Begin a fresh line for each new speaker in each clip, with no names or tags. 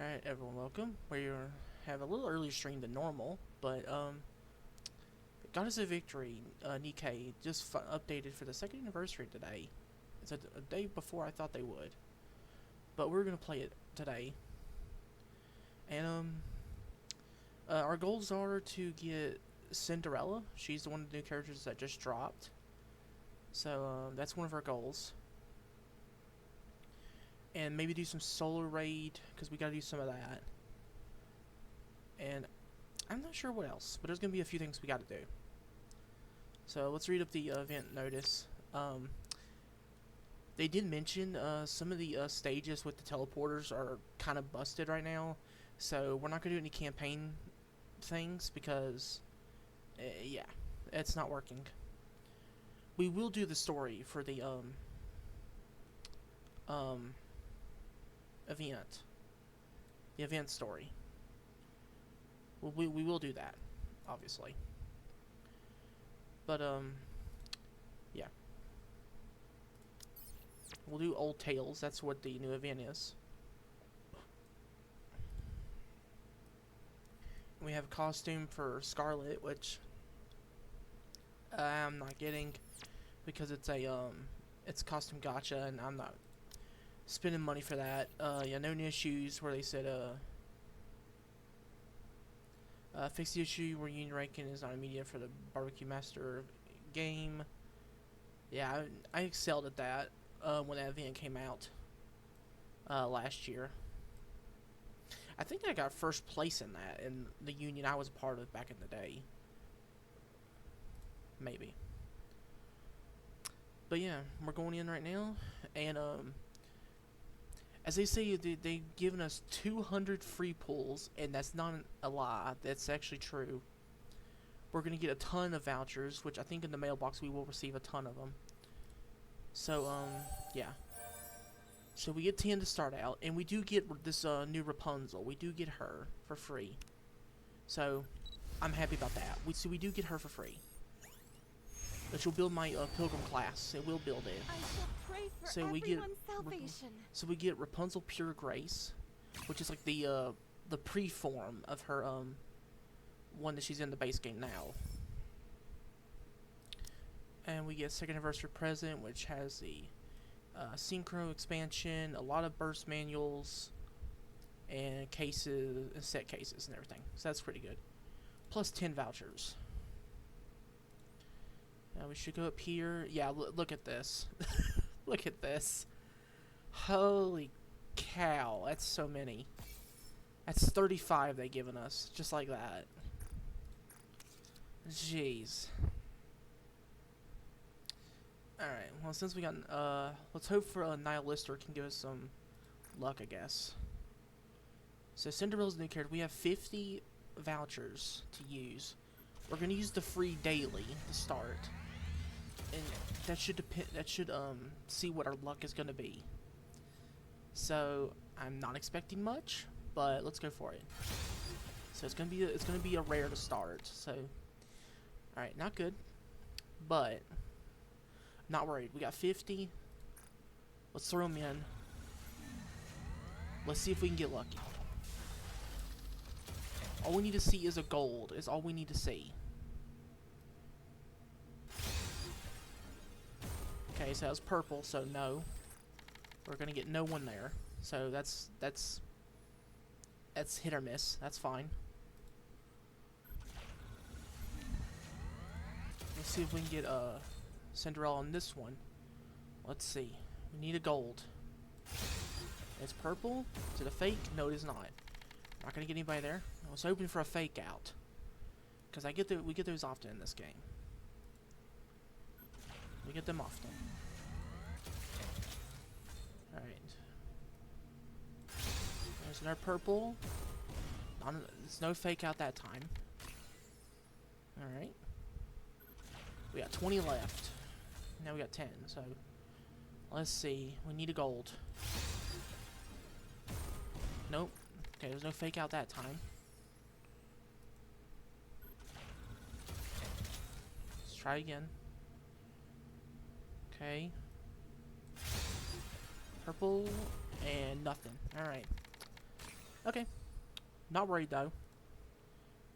Alright, everyone, welcome. We have a little earlier stream than normal, but, got us a victory. NIKKE just updated for the second anniversary today. It's a day before I thought they would. But we're gonna play it today. And, our goals are to get Cinderella. She's the one of the new characters that just dropped. So, that's one of our goals. And maybe do some solar raid, because we gotta do some of that. And I'm not sure what else, but there's gonna be a few things we gotta do. So let's read up the event notice. They did mention some of the stages with the teleporters are kind of busted right now, so we're not gonna do any campaign things because, yeah, it's not working. We will do the story for the event. The event story. We will do that, obviously. But, yeah. We'll do Old Tales, that's what the new event is. We have a costume for Scarlet, which I'm not getting because it's a, it's costume gacha, and I'm not spending money for that. Yeah, known issues where they said, fix the issue where union ranking is not immediate for the Barbecue Master game. Yeah, I excelled at that when that event came out last year. I think I got first place in that in the union I was a part of back in the day. Maybe. But yeah, we're going in right now, and as they say, they've given us 200 free pulls, and that's not a lie. That's actually true. We're going to get a ton of vouchers, which I think in the mailbox we will receive a ton of them. So, yeah. So we get 10 to start out, and we do get this new Rapunzel. We do get her for free. So, I'm happy about that. So we do get her for free. Which will build my pilgrim class. It will build it.
I shall pray for everyone's salvation.
So we get Rapunzel Pure Grace, which is like the pre-form of her one that she's in the base game now. And we get second anniversary present, which has the synchro expansion, a lot of burst manuals, and cases, set cases, and everything. So that's pretty good. Plus 10 vouchers. Now we should go up here. Yeah, look at this. Look at this. Holy cow, that's so many. That's 35 they've given us, just like that. Jeez. Alright, well, since we got, let's hope for a Nihilister can give us some luck, I guess. So, Cinderella's new character. We have 50 vouchers to use. We're gonna use the free daily to start. And that should see what our luck is gonna be. So I'm not expecting much, but let's go for it. So it's gonna be a rare to start. So, all right, not good, but not worried. We got 50. Let's throw them in. Let's see if we can get lucky. All we need to see is a gold. Is all we need to see. Okay, so that was purple, so no. We're gonna get no one there. So that's hit or miss. That's fine. Let's see if we can get Cinderella on this one. Let's see. We need a gold. It's purple. Is it a fake? No, it is not. Not gonna get anybody there. I was hoping for a fake out, because we get those often in this game. We get them often. Alright. There's another purple. There's no fake out that time. Alright. We got 20 left. Now we got 10, so let's see. We need a gold. Nope. Okay, there's no fake out that time. Let's try again. Okay. Purple and nothing. Alright. Okay. Not worried, though.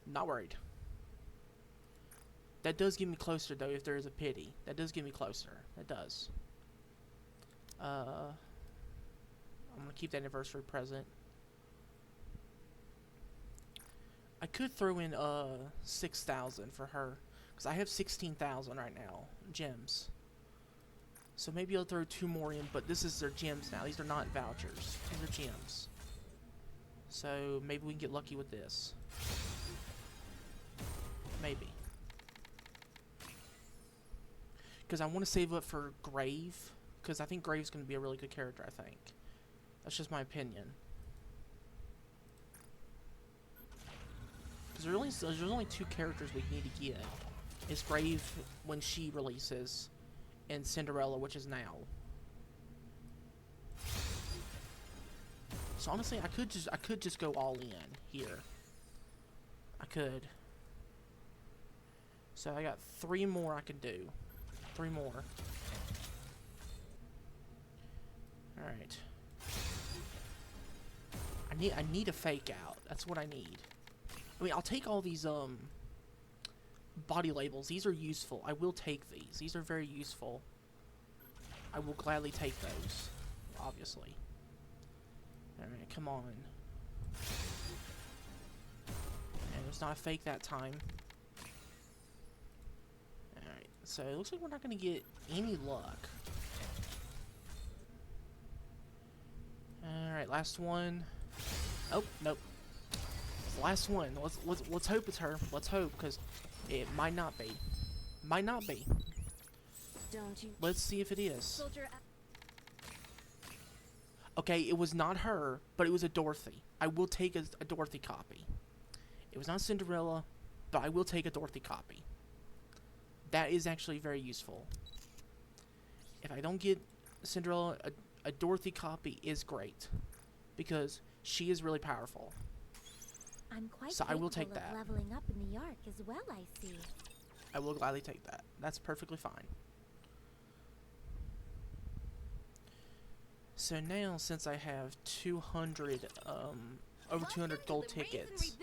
Not worried. That does get me closer, though, if there is a pity. That does get me closer. That does. I'm gonna keep that anniversary present. I could throw in 6,000 for her, because I have 16,000 right now gems. So maybe I'll throw 2 more in, but this is their gems now. These are not vouchers. These are gems. So maybe we can get lucky with this. Maybe. Because I want to save up for Grave, because I think Grave's going to be a really good character, I think. That's just my opinion. Because there's only 2 characters we need to get. It's Grave when she releases, and Cinderella, which is now. So honestly, I could just go all in here. I could. So I got 3 more I can do. 3 more. All right. I need a fake out. That's what I need. I mean, I'll take all these body labels. These are useful. I will take these. These are very useful. I will gladly take those, obviously. Alright, come on. And it's not a fake that time. Alright, so it looks like we're not going to get any luck. Alright, last one. Oh, nope. It's the last one. Let's hope it's her. Let's hope, because it might not be. Might not be.
Don't you?
Let's see if it is.
Soldier.
Okay, it was not her, but it was a Dorothy. I will take a Dorothy copy. It was not Cinderella, but I will take a Dorothy copy. That is actually very useful. If I don't get Cinderella, a Dorothy copy is great, because she is really powerful.
I'm quite
so I will take that.
Leveling up in the Ark as well, I see.
I will gladly take that. That's perfectly fine. So now, since I have 200, over 200 gold tickets,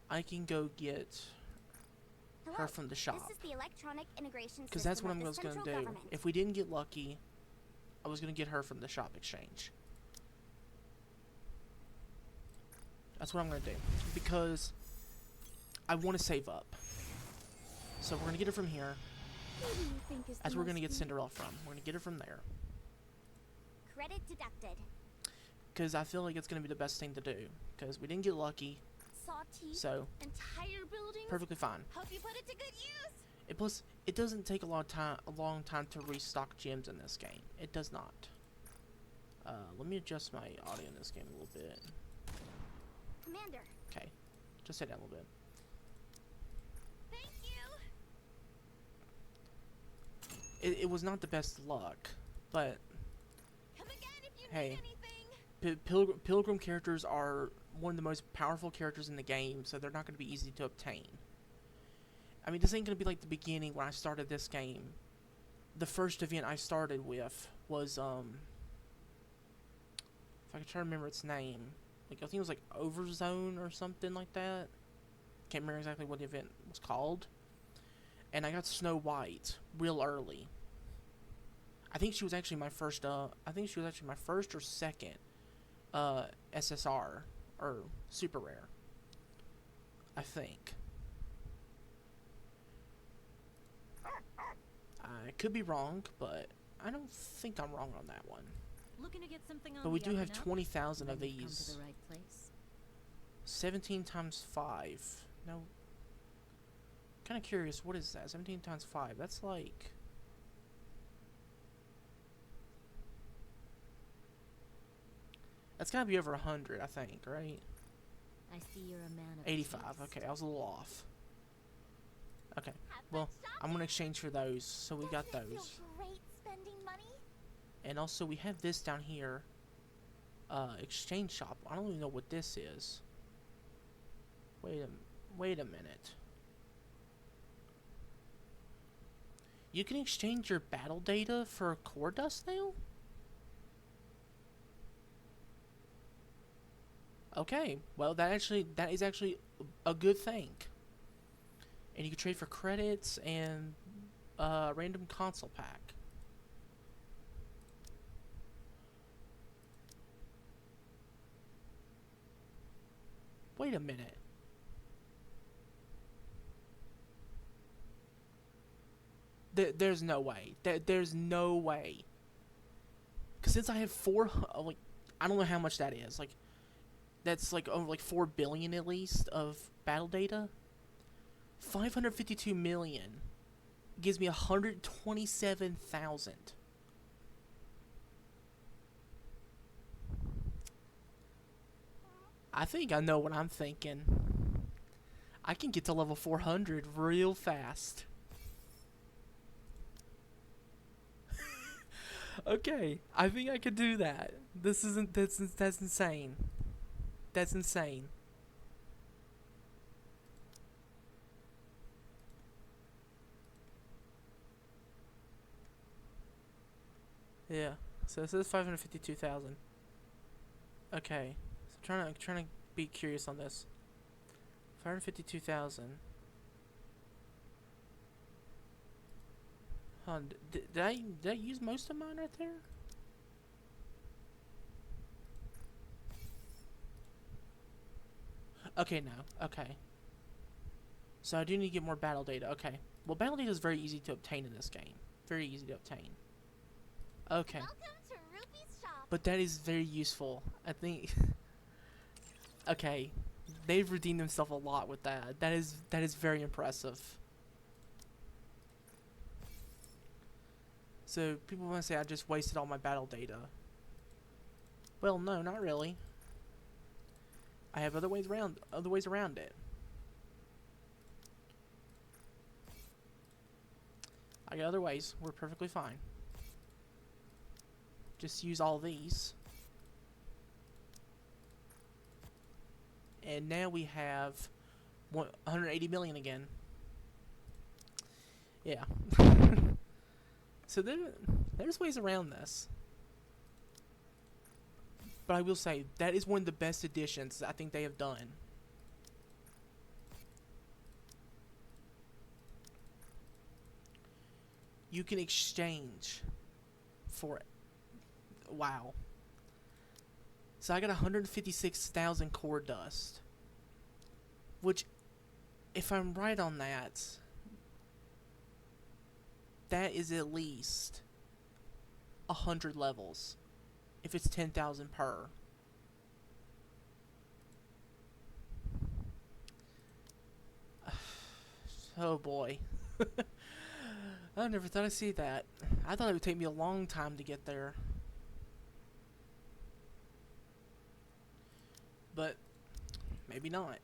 I can go get her from the shop. Because that's what I was going to do. If we didn't get lucky, I was going to get her from the shop exchange. That's what I'm going to do. Because I want to save up. So we're going to get her from here. That's where we're going to get Cinderella from. We're going to get her from there.
Credit deducted.
Because I feel like it's going to be the best thing to do. Because we didn't get lucky. So,
entire buildings.
Perfectly fine.
Hope you put it to good use.
Plus, it doesn't take a long time to restock gems in this game. It does not. Let me adjust my audio in this game a little bit.
Commander.
Okay, just sit down a little bit.
Thank you.
It was not the best luck, but
Come again if you
hey,
need anything.
Pilgrim characters are one of the most powerful characters in the game, so they're not going to be easy to obtain. I mean, this ain't going to be like the beginning when I started this game. The first event I started with was, if I can try to remember its name, like I think it was like Overzone or something like that. Can't remember exactly what the event was called. And I got Snow White real early. I think she was actually my first, or second, SSR, or super rare. I think. I could be wrong, but I don't think I'm wrong on that one.
Looking to get something on
But we
the
do
up
have
and up?
20,000 of
Then you've come
these.
to the right place.
17 times 5. No. Kind of curious, what is that? 17 times 5. That's like... That's gotta be over 100, I think, right?
I see you're a man of
85.
taste.
Okay, I was a little off. Okay,
Have
well,
fun shopping.
I'm gonna exchange for those. So we got
Doesn't it
those.
feel great spending money?
And also, we have this down here. Exchange shop. I don't even know what this is. Wait a minute. You can exchange your battle data for core dust now? Okay, well that is actually a good thing. And you can trade for credits and random console pack. Wait a minute. There's no way. There's no way. Cause since I have like, I don't know how much that is. Like, that's like over like 4 billion at least of battle data. 552 million gives me 127,000. I think I know what I'm thinking. I can get to level 400 real fast. Okay, I think I could do that. That's insane. That's insane. Yeah. So this is 552,000. Okay. So I'm trying to be curious on this. 552,000. Huh, did I use most of mine right there? Okay, no. Okay. So I do need to get more battle data. Okay. Well, battle data is very easy to obtain in this game. Very easy to obtain. Okay.
Welcome to Ruby's shop.
But that is very useful. I think. Okay. They've redeemed themselves a lot with that. That is very impressive. So people want to say I just wasted all my battle data. Well, no, not really. I have other ways around it. I got other ways. We're perfectly fine. Just use all these. And now we have 180 million again. Yeah. So there's ways around this. But I will say, that is one of the best additions I think they have done. You can exchange for it. Wow. So I got 156,000 core dust. Which, if I'm right on that, that is at least 100 levels. If it's 10,000 per. Oh boy. I never thought I'd see that. I thought it would take me a long time to get there. But maybe not.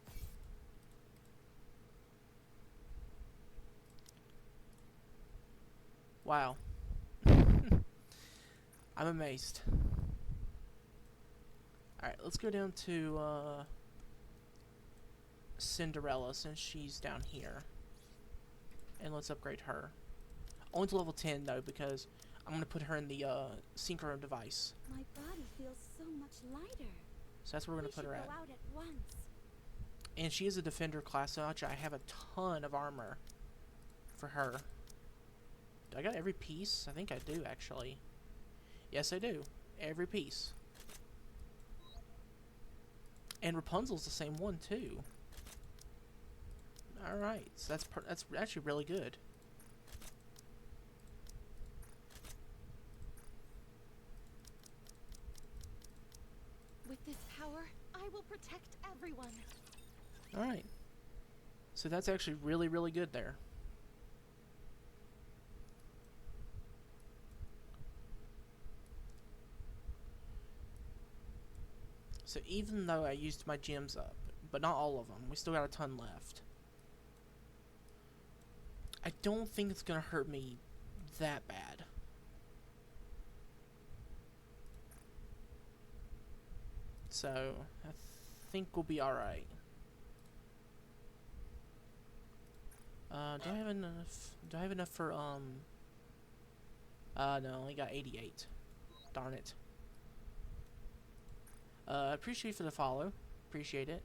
Wow. I'm amazed. Alright, let's go down to Cinderella since she's down here. And let's upgrade her. Only to level 10 though, because I'm going to put her in the synchro device.
My body feels so much lighter.
So that's where we're going to put her at.
Go out at once.
And she is a defender class, so actually I have a ton of armor for her. Do I got every piece? I think I do, actually. Yes, I do. Every piece. And Rapunzel's the same one, too. Alright, so that's actually really good.
With this power, I will protect everyone.
Alright. So that's actually really, really good there. So even though I used my gems up, but not all of them, we still got a ton left. I don't think it's gonna hurt me that bad. So I think we'll be alright. Do I have enough? Do I have enough for no, I only got 88. Darn it. Appreciate for the follow. Appreciate it.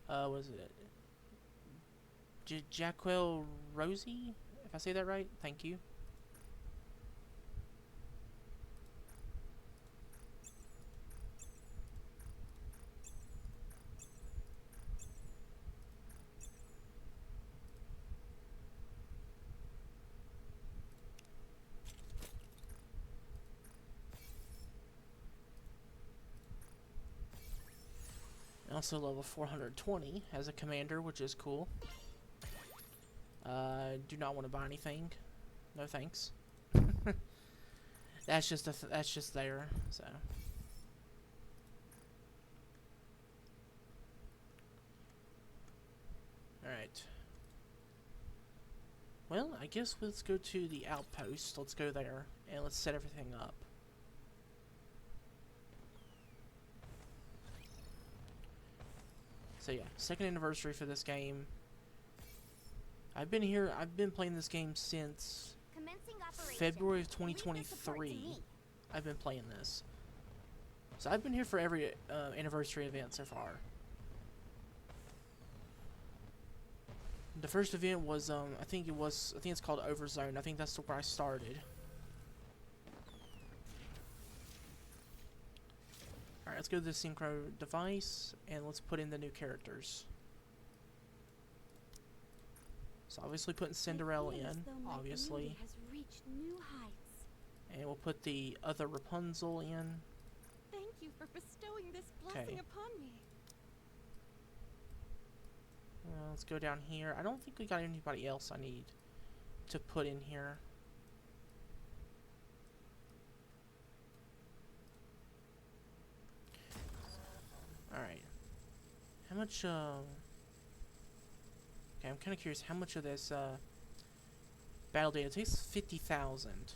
What is it? Jacquel Rosie? If I say that right, thank you. Also level 420 as a commander, which is cool. Do not want to buy anything. No thanks. That's just there. So. All right. Well, I guess let's go to the outpost. Let's go there and let's set everything up. So yeah, second anniversary for this game. I've been playing this game since February of 2023. I've been playing this. So I've been here for every anniversary event so far. The first event was I think it's called Overzone. I think that's where I started. Alright, let's go to the synchro device and let's put in the new characters. So obviously putting Cinderella in, obviously.
Has reached new heights.
And we'll put the other Rapunzel in.
Thank you for bestowing this blessing upon me.
Let's go down here. I don't think we got anybody else I need to put in here. Alright. How much, okay, I'm kind of curious how much of this, battle data takes 50,000.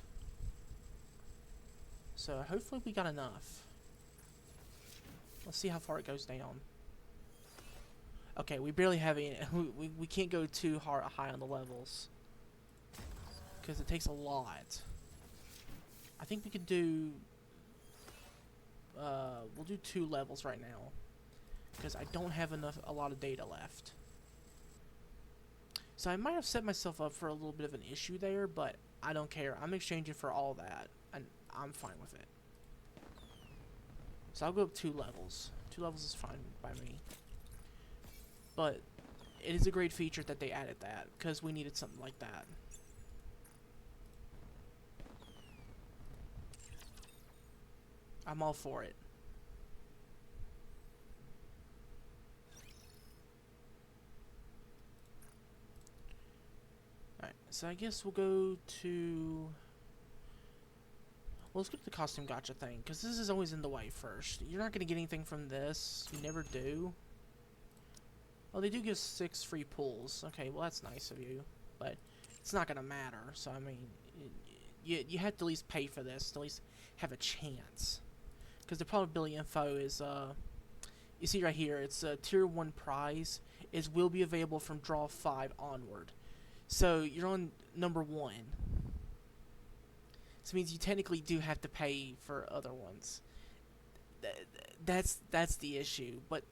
So hopefully we got enough. Let's see how far it goes down. Okay, we barely have any, we can't go too high on the levels. Because it takes a lot. I think we could do, we'll do 2 levels right now. Because I don't have a lot of data left. So I might have set myself up for a little bit of an issue there, but I don't care. I'm exchanging for all that, and I'm fine with it. So I'll go up 2 levels. 2 levels is fine by me. But it is a great feature that they added that, because we needed something like that. I'm all for it. Alright, so I guess we'll go to... Well, let's go to the costume gotcha thing, because this is always in the way first. You're not going to get anything from this. You never do. Oh, they do give 6 free pulls. Okay, well, that's nice of you. But it's not going to matter. So, I mean, you have to at least pay for this to at least have a chance. Because the probability info is, you see right here, it's a tier 1 prize. It will be available from draw 5 onward. So, you're on number 1. So, it means you technically do have to pay for other ones. That's the issue. But,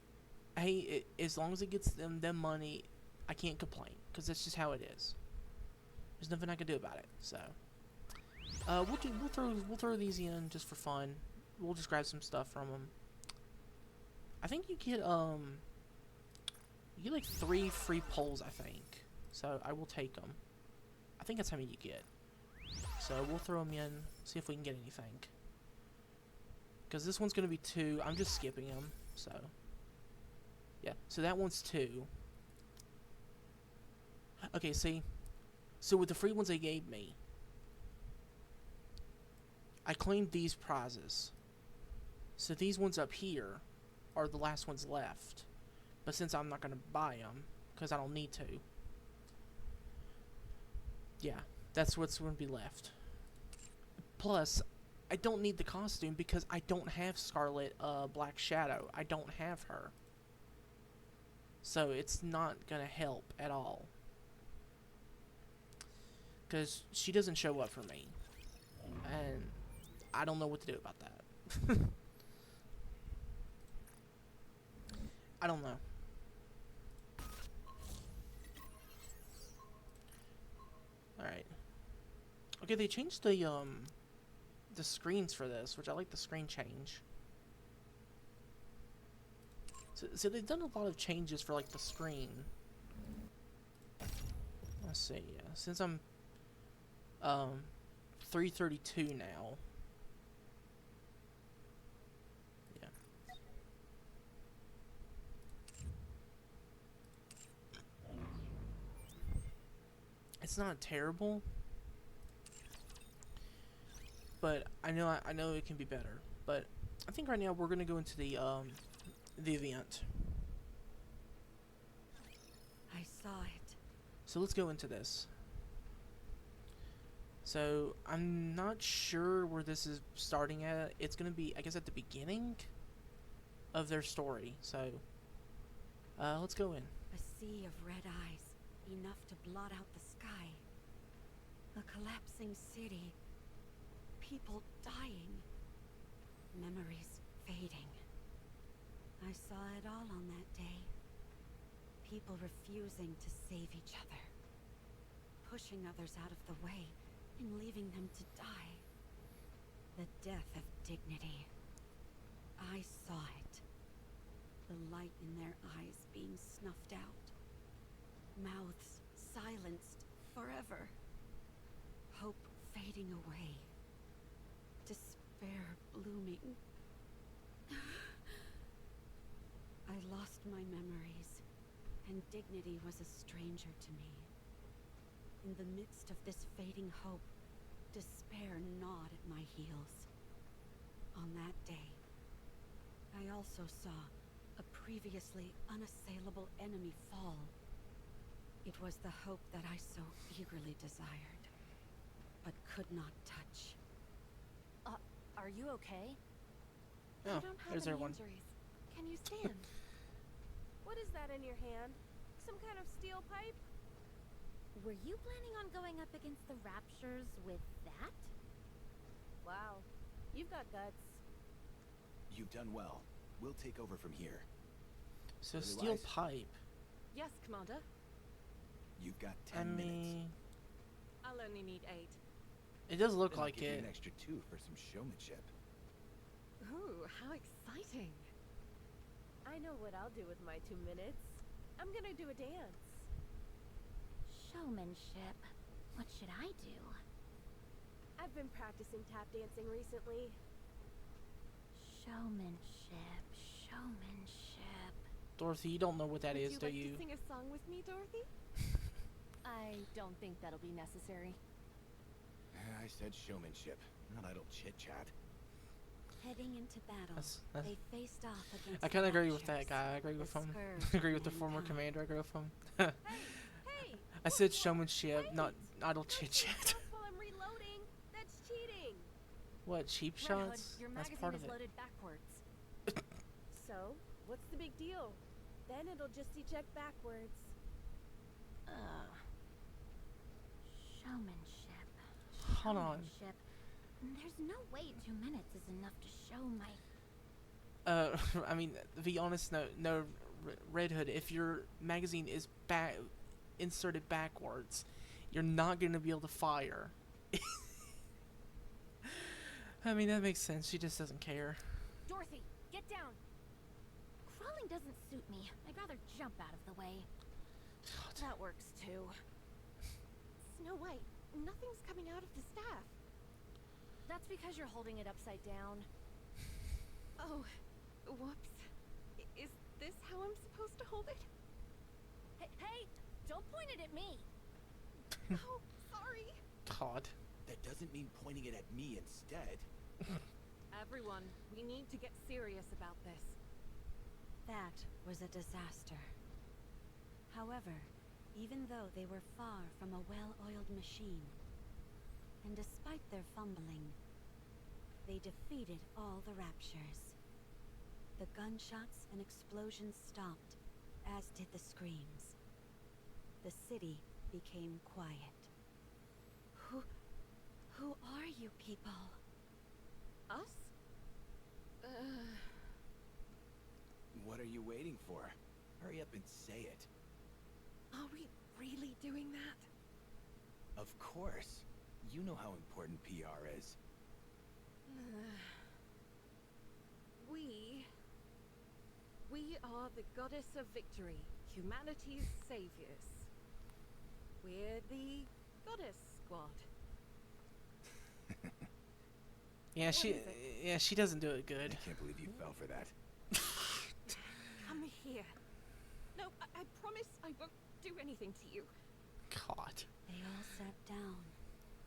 hey, as long as it gets them money, I can't complain. Because that's just how it is. There's nothing I can do about it. So, we'll throw these in just for fun. We'll just grab some stuff from them. I think you get like 3 free pulls, I think. So I will take them. I think that's how many you get. So we'll throw them in, see if we can get anything. Because this one's going to be 2. I'm just skipping them. So, yeah. So that one's 2. Okay, see. So with the free ones they gave me, I claimed these prizes. So these ones up here are the last ones left. But since I'm not going to buy them, because I don't need to, yeah, that's what's going to be left. Plus, I don't need the costume because I don't have Scarlet Black Shadow. I don't have her. So it's not going to help at all. Because she doesn't show up for me. And I don't know what to do about that. I don't know. Alright. Okay, they changed the screens for this, which I like the screen change. So they've done a lot of changes for like the screen. Let's see, yeah. Since I'm 332 now. Yeah. It's not terrible, but I know it can be better. But I think right now we're gonna go into the event.
I saw it.
So let's go into this. So I'm not sure where this is starting at. It's gonna be, I guess, at the beginning of their story. So let's go in.
A sea of red eyes, enough to blot out the sky. A collapsing city. People dying. Memories fading. I saw it all on that day. People refusing to save each other. Pushing others out of the way and leaving them to die. The death of dignity. I saw it. The light in their eyes being snuffed out. Mouths silenced forever. Hope fading away. Despair blooming. I lost my memories, and dignity was a stranger to me. In the midst of this fading hope, despair gnawed at my heels. On that day, I also saw a previously unassailable enemy fall. It was the hope that I so eagerly desired, but could not touch.
Are you okay?
Oh,
I don't have
there's
any
everyone.
injuries. Can you stand?
What is that in your hand? Some kind of steel pipe?
Were you planning on going up against the Raptures with that?
Wow, you've got guts.
You've done well. We'll take over from here.
So
Otherwise-
steel pipe.
Yes, Commander.
You've got
I
10 minutes.
mean,
I'll only need 8.
it does look
Then I'll
like
give you
it.
an extra 2 for some showmanship.
Ooh, how exciting. I know what I'll do with my 2 minutes. I'm gonna do a dance.
Showmanship. What should I do?
I've been practicing tap dancing recently.
Showmanship. Showmanship.
Dorothy, you don't know what that
Would
is,
you
do
like
you?
to sing a song with me, Dorothy?
I don't think that'll be necessary.
I said showmanship, not idle chit-chat.
Heading into battle,
That's
they faced off against
I kind of
the
agree with that
Raptures,
guy. I agree
the
with him.
scourge
I agree with
of
the former
mankind.
commander. I agree with him.
Hey!
I said
whoa,
showmanship,
wait!
not idle
Don't
chit
take
chat.
shots while I'm reloading. That's cheating.
What, cheap
Red Hood,
shots?
your
That's
magazine
part
is
of it.
loaded backwards.
So, what's the big deal? Then it'll just eject backwards.
Showmanship.
Hold on.
Showmanship. There's no way 2 minutes is enough to show my...
I mean, to be honest, no, Red Hood, if your magazine is inserted backwards, you're not going to be able to fire. I mean, that makes sense. She just doesn't care.
Dorothy, get down! Crawling doesn't suit me. I'd rather jump out of the way.
That works too. Snow White, nothing's coming out of the staff.
That's because you're holding it upside down.
Oh, whoops. Is this how I'm supposed to hold it?
Hey, don't point it at me!
Oh, sorry.
God.
That doesn't mean pointing it at me instead.
Everyone, we need to get serious about this.
That was a disaster. However, even though they were far from a well-oiled machine, and despite their fumbling, they defeated all the Raptures. The gunshots and explosions stopped, as did the screams. The city became quiet. Who are you people?
Us?
What are you waiting for? Hurry up and say it.
Are we really doing that?
Of course. You know how important PR is.
We are the goddess of victory, humanity's saviors. We're the goddess squad.
Yeah, she doesn't do it good.
I can't believe you fell for that.
Come here. No, I promise I won't do anything to you.
God.
They all sat down,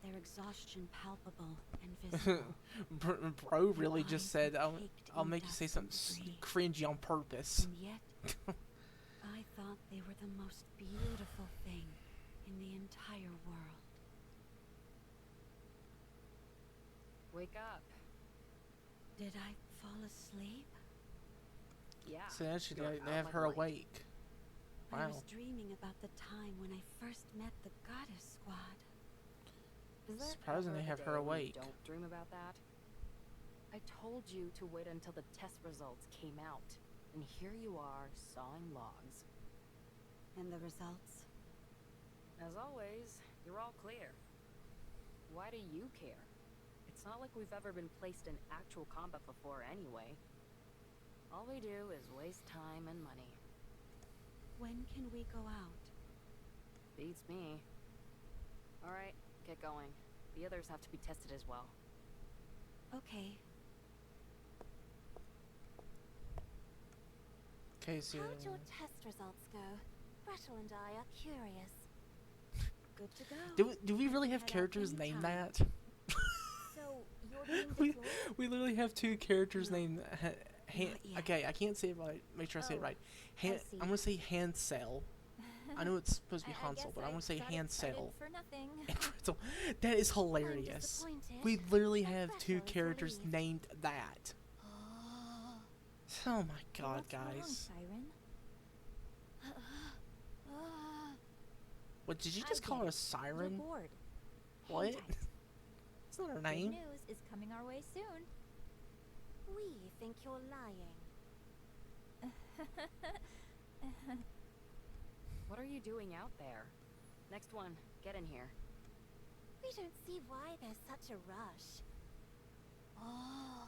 their exhaustion palpable and visible.
Bro really just said, I'll
Caked
make
in
you say
dust
something
and debris.
cringy on purpose.
And yet, I thought they were the most beautiful thing in the entire world.
Wake up.
Did I fall asleep?
Yeah.
So actually,
you're
they
out
have
like
her
a light.
awake.
I
Wow.
was dreaming about the time when I first met the goddess squad.
Is there
Surprising
ever
they
a
have her
day when you
awake.
Don't dream about that. I told you to wait until the test results came out, and here you are sawing logs.
And the results?
As always, you're all clear. Why do you care? It's not like we've ever been placed in actual combat before anyway. All we do is waste time and money.
When can we go out?
Beats me. Alright, get going. The others have to be tested as well.
Okay.
Okay, so
How'd your test results go? Gretel and I are curious.
Good to go.
do we really have
Head out
characters named
anytime.
that?
So, you're being
we
deployed?
we literally have two characters
No.
named.
Not yet.
Okay, I can't say it right. Make sure I say it
Oh,
right.
I
I'm
see.
gonna say Hansel. I know it's supposed to be
I
Hansel,
guess
but I'm
I
gonna say
got excited
Hansel.
for nothing.
And Gretel. That is hilarious.
disappointed.
We literally
But
have two
Gretel is
characters
relieved.
named that. Oh my god,
What's wrong,
guys.
Siren?
What did you
I
just call
get
her a
You're
siren?
bored.
What?
Hang tight.
It's not her
Good
name.
news is coming our way soon.
We think you're lying.
What are you doing out there? Next one, get in here.
We don't see why there's such a rush. Oh.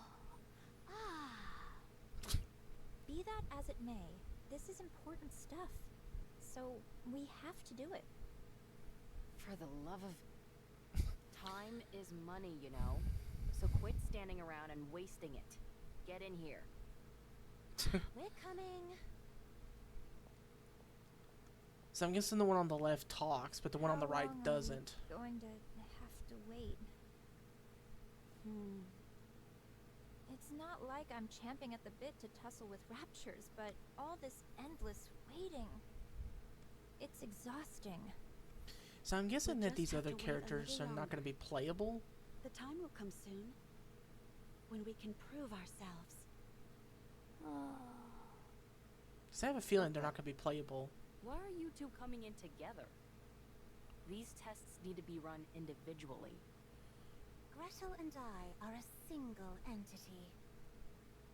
Ah. Be that as it may, this is important stuff. So, we have to do it.
For the love of... Time is money, you know. So quit standing around and wasting it. Get in here.
We're coming.
So I'm guessing the one on the left talks, but the one on the
How
right
long are we
doesn't.
going to have to wait. It's not like I'm champing at the bit to tussle with raptures, but all this endless waiting. It's exhausting.
So I'm guessing that
just
these
have
other
to wait a
characters
little
are not
longer.
going to be playable.
The time will come soon when we can prove ourselves.
Because I have a feeling they're not going to be playable.
Why are you two coming in together? These tests need to be run individually.
Gretel and I are a single entity.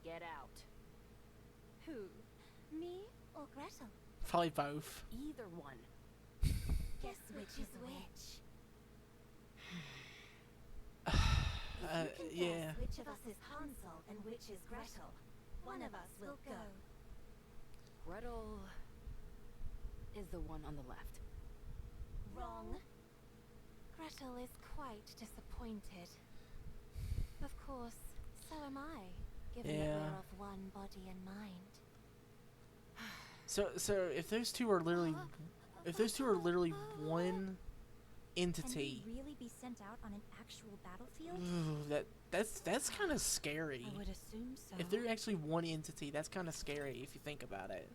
Get out.
Who? Me or Gretel?
Probably both.
Either one.
Guess which is which.
Yeah.
Which of us is Hansel and which is Gretel? One of us will go.
Gretel is the one on the left.
Wrong. Gretel is quite disappointed. Of course, so am I, given that
Yeah.
we're of one body and mind.
So if those two are literally, one entity,
Can we really be sent out on an actual battlefield?
ooh, that's kind of scary.
I would assume so.
If they're actually one entity, that's kind of scary if you think about it.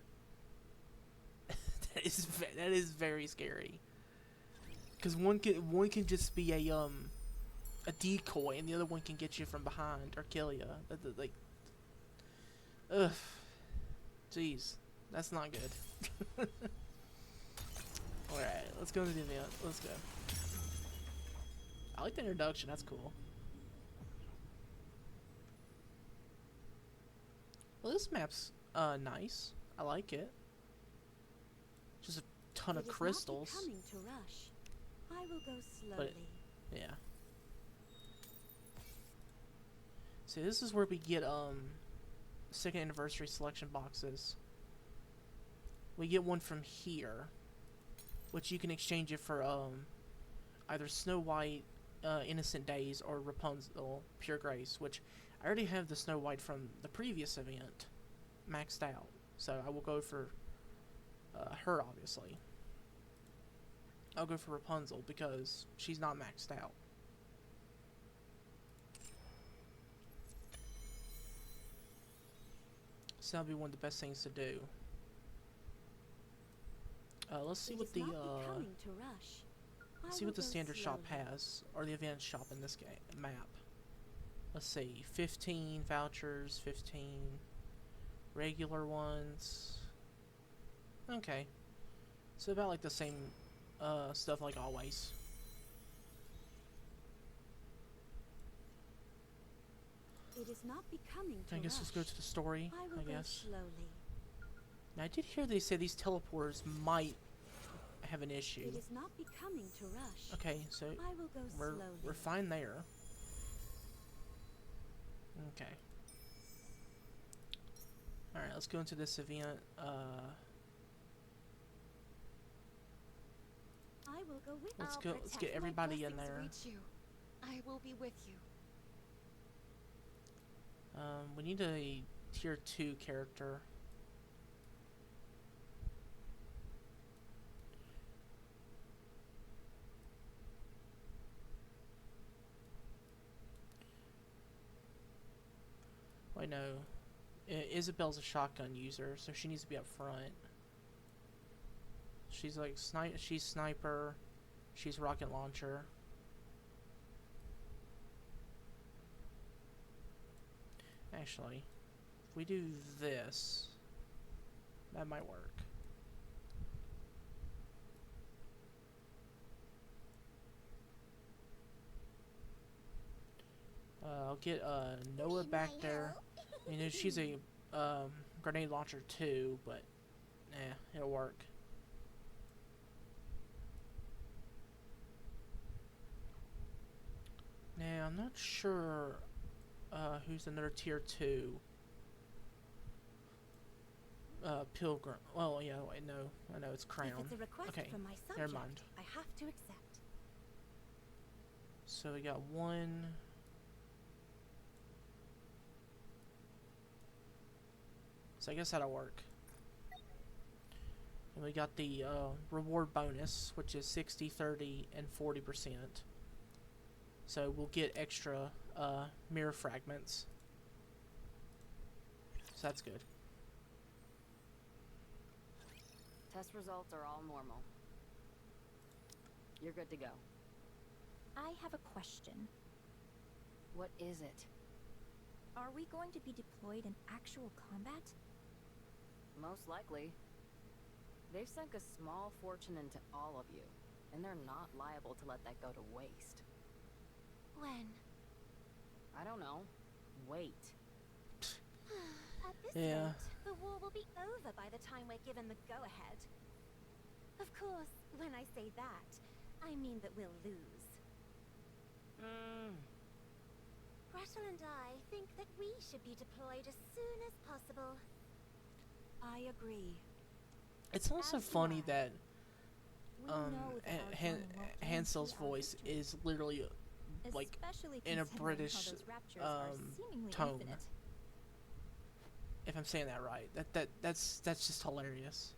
that is very scary. Because one can just be a decoy, and the other one can get you from behind or kill you. Like, ugh, jeez, that's not good. All right, let's go to the event. Let's go. I like the introduction. That's cool. Well, this map's nice. I like it. Just a ton of
It is
crystals.
not becoming to rush. I will go
But
slowly.
yeah. See, this is where we get second anniversary selection boxes. We get one from here, which you can exchange it for either Snow White, Innocent Days, or Rapunzel, Pure Grace, which I already have the Snow White from the previous event maxed out. So I will go for her, obviously. I'll go for Rapunzel because she's not maxed out. So that'll be one of the best things to do. Let's see
It
what
is
the
not becoming to rush. I
see
will
what the
go
standard shop
slowly.
has, or the event shop in this game map. Let's see, 15 vouchers, 15 regular ones. Okay, so about like the same stuff like always.
It is not becoming to
I guess let's go
rush.
to the story.
I will
I
go
guess.
slowly.
Now I did hear they say these teleporters might have an issue.
It is not becoming to rush.
Okay, so
I will go
we're
slowly.
fine there. Okay. All right, let's go into this event.
I will go with
Let's
you.
go. Let's get everybody in there.
I will be with you.
We need a tier 2 character. Wait, no. Isabel's a shotgun user, so she needs to be up front. She's like she's sniper. She's rocket launcher. Actually, if we do this, that might work. I'll get Noah back there. You know, she's a grenade launcher too, but it'll work. Now, I'm not sure who's another tier 2. Pilgrim. Well, yeah, wait, no. I know it's Crown.
If it's a request
Okay,
from my
never
subject,
mind.
I have to accept.
So we got one. So I guess that'll work. And we got the reward bonus, which is 60, 30, and 40%. So we'll get extra mirror fragments. So that's good.
Test results are all normal. You're good to go.
I have a question.
What is it?
Are we going to be deployed in actual combat?
Most likely. They've sunk a small fortune into all of you, and they're not liable to let that go to waste.
When?
I don't know. Wait.
At this
Yeah.
rate, the war will be over by the time we're given the go-ahead. Of course, when I say that, I mean that we'll lose. Gretel and I think that we should be deployed as soon as possible. I agree.
It's also
As do
funny
I.
that
We know that our journey won't end
Hansel's
through our
voice
victory,
is literally like
especially
in a
considering how
British
those raptures are seemingly
tone.
infinite.
if I'm saying that right. That's just hilarious.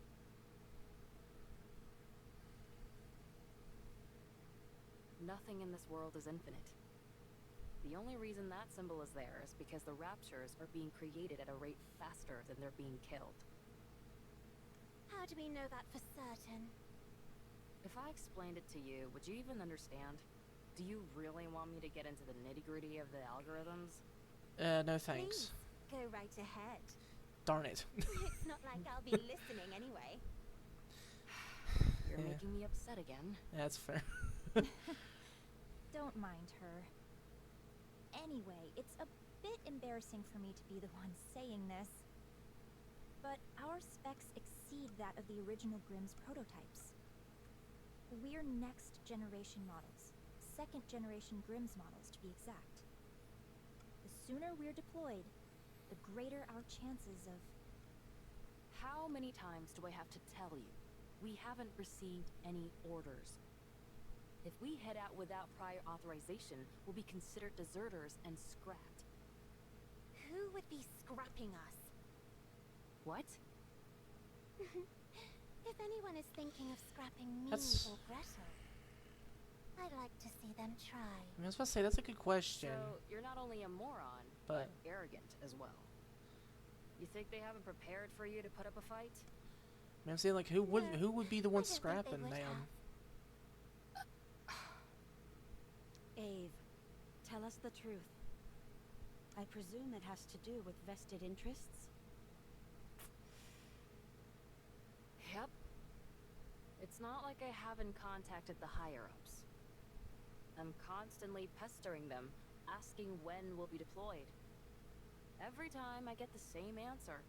Nothing in this world is infinite. The only reason that symbol is there is because the raptures are being created at a rate faster than they're being killed.
How do we know that for certain?
If I explained it to you, would you even understand? Do you really want me to get into the nitty-gritty of the algorithms?
No thanks.
Please, go right ahead.
Darn it.
It's not like I'll be listening anyway.
You're
Yeah.
making me upset again.
That's fair.
Don't mind her. Anyway, it's a bit embarrassing for me to be the one saying this. but our specs exceed that of the original Grimm's prototypes. We're next generation models, second generation Grimm's models to be exact. The sooner we're deployed, the greater our chances of...
How many times do I have to tell you? We haven't received any orders. If we head out without prior authorization, we'll be considered deserters and scrapped.
Who would be scrapping us?
What?
If anyone is thinking of scrapping me
That's-
or Gretel, I'd like to see them try.
I mean, I was about to say, that's a good question.
So, you're not only a moron,
But-
arrogant as well. You think they haven't prepared for you to put up a fight?
I mean, I'm saying, like, who would be the one
I don't think they
scrapping
would
them?
Ave, tell us the truth. I presume it has to do with vested interests?
Yep. It's not like I haven't contacted the higher-ups. I'm constantly pestering them, asking when we'll be deployed. Every time I get the same answer.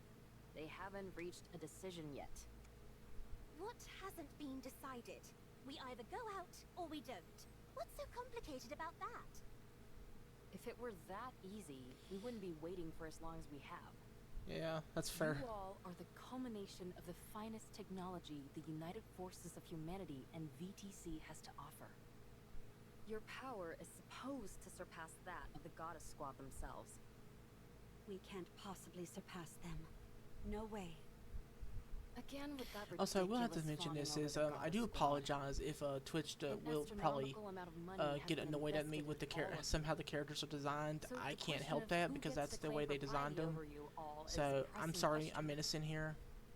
They haven't reached a decision yet.
What hasn't been decided? We either go out or we don't. What's so complicated about that?
If it were that easy, we wouldn't be waiting for as long as we have.
Yeah, that's fair.
You all are the culmination of the finest technology the United Forces of Humanity and VTC has to offer. Your power is supposed to surpass that of the Goddess Squad themselves.
We can't possibly surpass them. No way.
Again with that
Also, I will have to
ridiculous
mention
fawning
this
over
is,
the
I
Goddess
do
Squad.
apologize if Twitch
An
will probably
astronomical amount of money has
get
been
annoyed at me
invested
with the
in all of
somehow the characters are designed.
So
I
the
can't
question
help
of
that
who
because
gets
that's
to
the way
claim
they designed
propriety
them.
over you all is
So
the
I'm
pressing
sorry,
question.
I'm innocent here.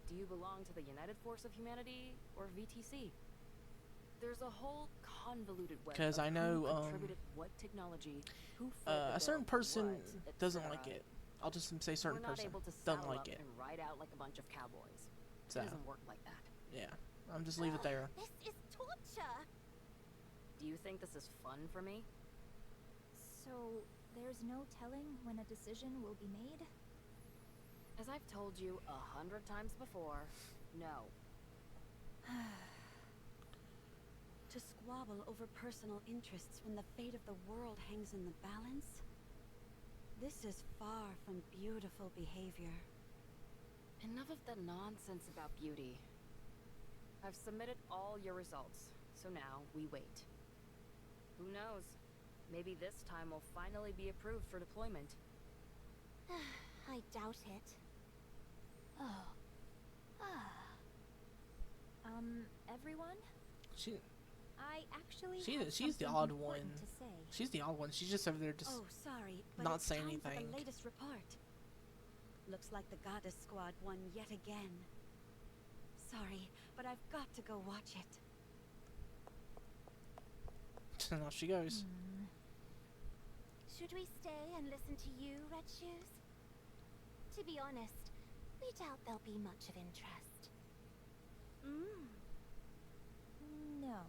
Do you belong to the United Force of Humanity or VTC? There's a whole convoluted web
'Cause
of
I know,
who contributed what technology, who fed the
A certain
bill,
person
what,
doesn't
etc.
like it. I'll just say certain
We're not
person
able to
doesn't
saddle
like
up
it.
and ride out like a bunch of cowboys.
So
It doesn't work like that.
yeah, I'm just leave it there.
This is torture.
Do you think this is fun for me?
So, there's no telling when a decision will be made?
As I've told you 100 times before, no.
To squabble over personal interests when the fate of the world hangs in the balance? This is far from beautiful behavior.
Enough of the nonsense about beauty. I've submitted all your results, so now we wait. Who knows? Maybe this time we'll finally be approved for deployment.
I doubt it. Oh.
Everyone?
She
I actually
She-
have
she's the
something
odd
important
one.
to say.
she's the odd one. She's just over there just
Oh, sorry, but
not
it's
saying
time for
anything.
the latest report. Looks like the Goddess Squad won yet again. Sorry, but I've got to go watch it.
and off she goes.
Should we stay and listen to you, Red Shoes? To be honest, we doubt there'll be much of interest.
No.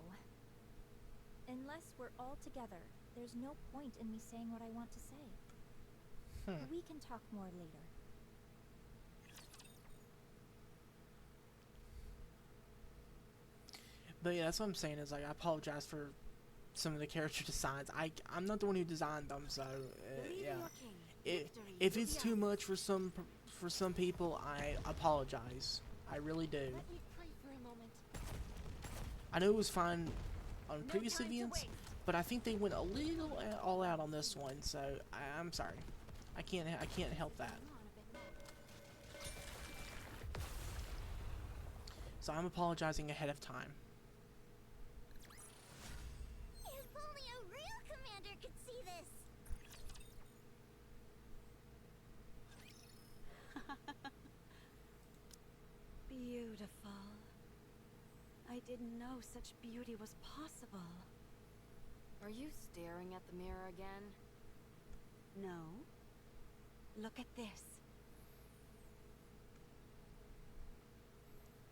Unless we're all together, there's no point in me saying what I want to say. We can talk more later.
But yeah, that's what I'm saying is like I apologize for some of the character designs. I'm not the one who designed them, so
Believe
yeah.
in your king.
If
Victory
it's
will be
too
ours.
much for some people, I apologize. I really do.
Let me pray for a moment.
I know it was fine on
No
previous
time to
events,
waste.
but I think they went a little all out on this one. So I'm sorry. I can't help that.
Hang on a bit more.
So I'm apologizing ahead of time.
If only a real commander could see this.
Beautiful. I didn't know such beauty was possible.
Are you staring at the mirror again?
No. Look at this.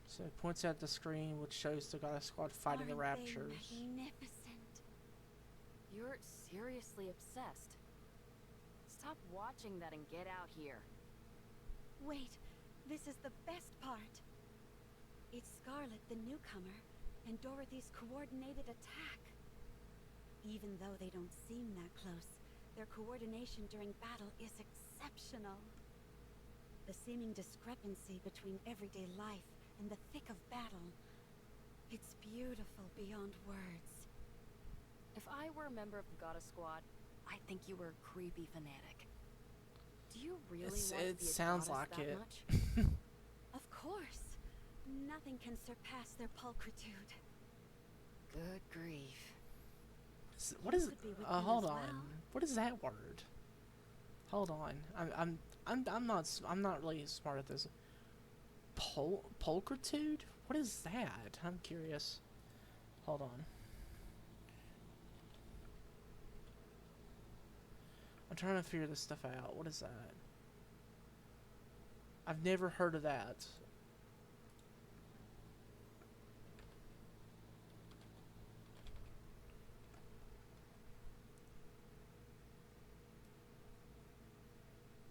So it points at the screen, which shows the Goddess Squad fighting the
Aren't they
Raptures.
magnificent?
You're seriously obsessed. Stop watching that and get out here.
Wait, This is the best part. It's Scarlet, the newcomer, and Dorothy's coordinated attack. Even though they don't seem that close, their coordination during battle is exceptional. The seeming discrepancy between everyday life and the thick of battle, it's beautiful beyond words.
If I were a member of the Goddess Squad, I think you were a creepy fanatic. Do you really want to be
It
a
sounds
goddess
like
that
it.
much?
Of course. Nothing can surpass their pulchritude.
Good grief.
What is?
could be with them
Hold
as
on.
well.
What is that word? Hold on. I'm not really smart at this. Pulchritude? What is that? I'm curious. Hold on. I'm trying to figure this stuff out. What is that? I've never heard of that.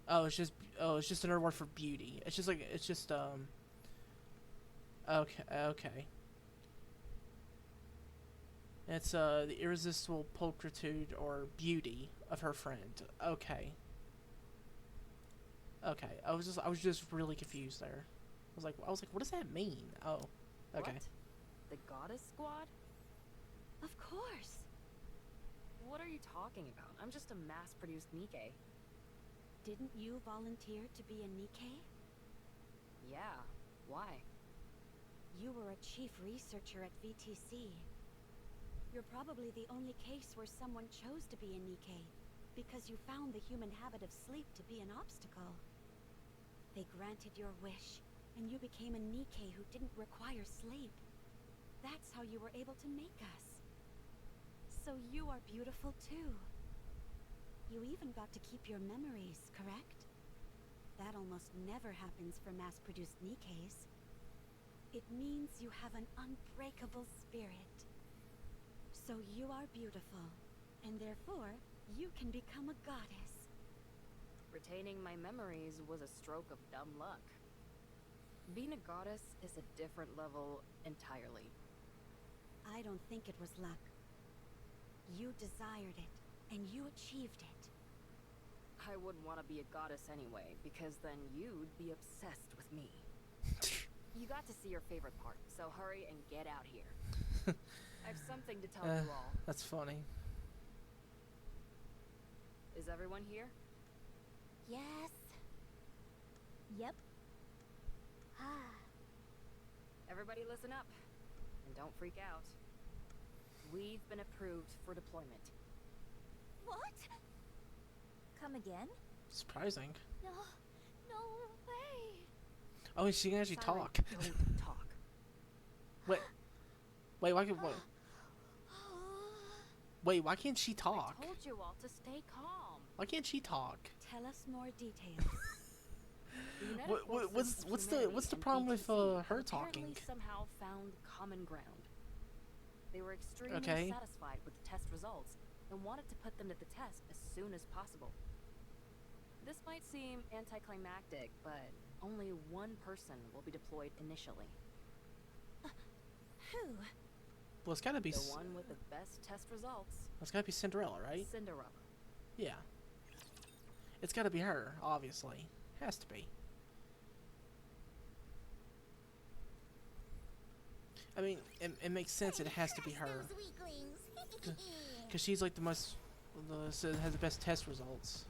Oh, it's just another word for beauty. It's just like okay. It's the irresistible pulchritude or beauty of her friend. Okay. Okay. I was just really confused there. I was like, what does that mean? Oh. Okay.
What? The Goddess Squad?
Of course.
What are you talking about? I'm just a mass-produced NIKKE.
Didn't you volunteer to be a NIKKE?
Yeah. Why?
You were a chief researcher at VTC. You're probably the only case where someone chose to be a NIKKE because you found the human habit of sleep to be an obstacle. They granted your wish, and you became a NIKKE who didn't require sleep. That's how you were able to make us. So you are beautiful too. You even got to keep your memories, correct? That almost never happens for mass-produced NIKKEs. It means you have an unbreakable spirit. So you are beautiful, and therefore, you can become a goddess.
Retaining my memories was a stroke of dumb luck. Being a goddess is a different level entirely.
I don't think it was luck. You desired it, and you achieved it.
I wouldn't want to be a goddess anyway, because then you'd be obsessed with me. You got to see your favorite part, so hurry and get out here. I have something to tell you all.
That's funny.
Is everyone here?
Yes.
Yep.
Everybody listen up. And don't freak out. We've been approved for deployment.
What?
Come again?
Surprising.
No. No way.
Oh, she can actually
Siren,
talk.
Don't talk.
Wait, why can't she talk?
I told you all to stay calm.
Why can't she talk?
Tell us more details.
The United Forces of
What's
Humanity
the
and
problem with
BTC
her
apparently
talking?
somehow found common ground. They were extremely
Okay.
satisfied with the test results and wanted to put them to the test as soon as possible. This might seem anticlimactic, but only one person will be deployed initially.
Who?
Well, it's gotta be.
The one with the best test results.
It's gotta be Cinderella, right?
Cinderella.
Yeah. It's gotta be her, obviously. Has to be. I mean, it makes sense. It has to be her,
Those weaklings.
cause she's like has the best test results.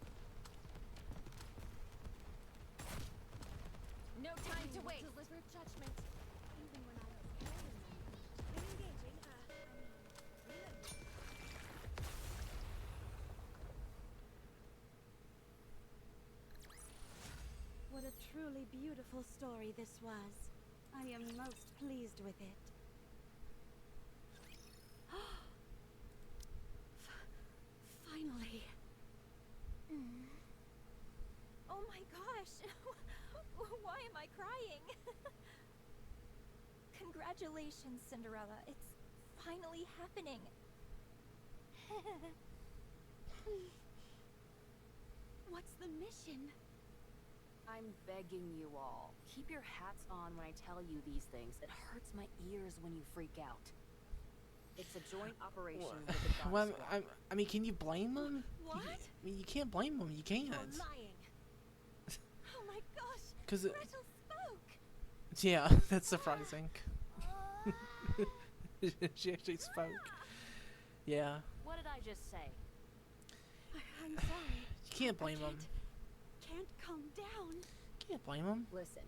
No time to wait.
Deliver judgment, even when I was carrying them. Engaging, What a truly beautiful story this was. I am most pleased with it. Finally.
Oh my gosh! Why am I crying? Congratulations, Cinderella. It's finally happening.
What's the mission?
I'm begging you all. Keep your hats on when I tell you these things. It hurts my ears when you freak out. It's a joint operation with the God
Well,
Squad.
I mean, can you blame them?
What?
I mean, you can't blame them. You can't.
You're lying. Oh my gosh!
'Cause
Gretel spoke.
Yeah, that's surprising. She actually spoke. Yeah.
What did I just say?
I'm sorry.
You can't blame them.
Can't calm down.
Can't blame them.
Listen.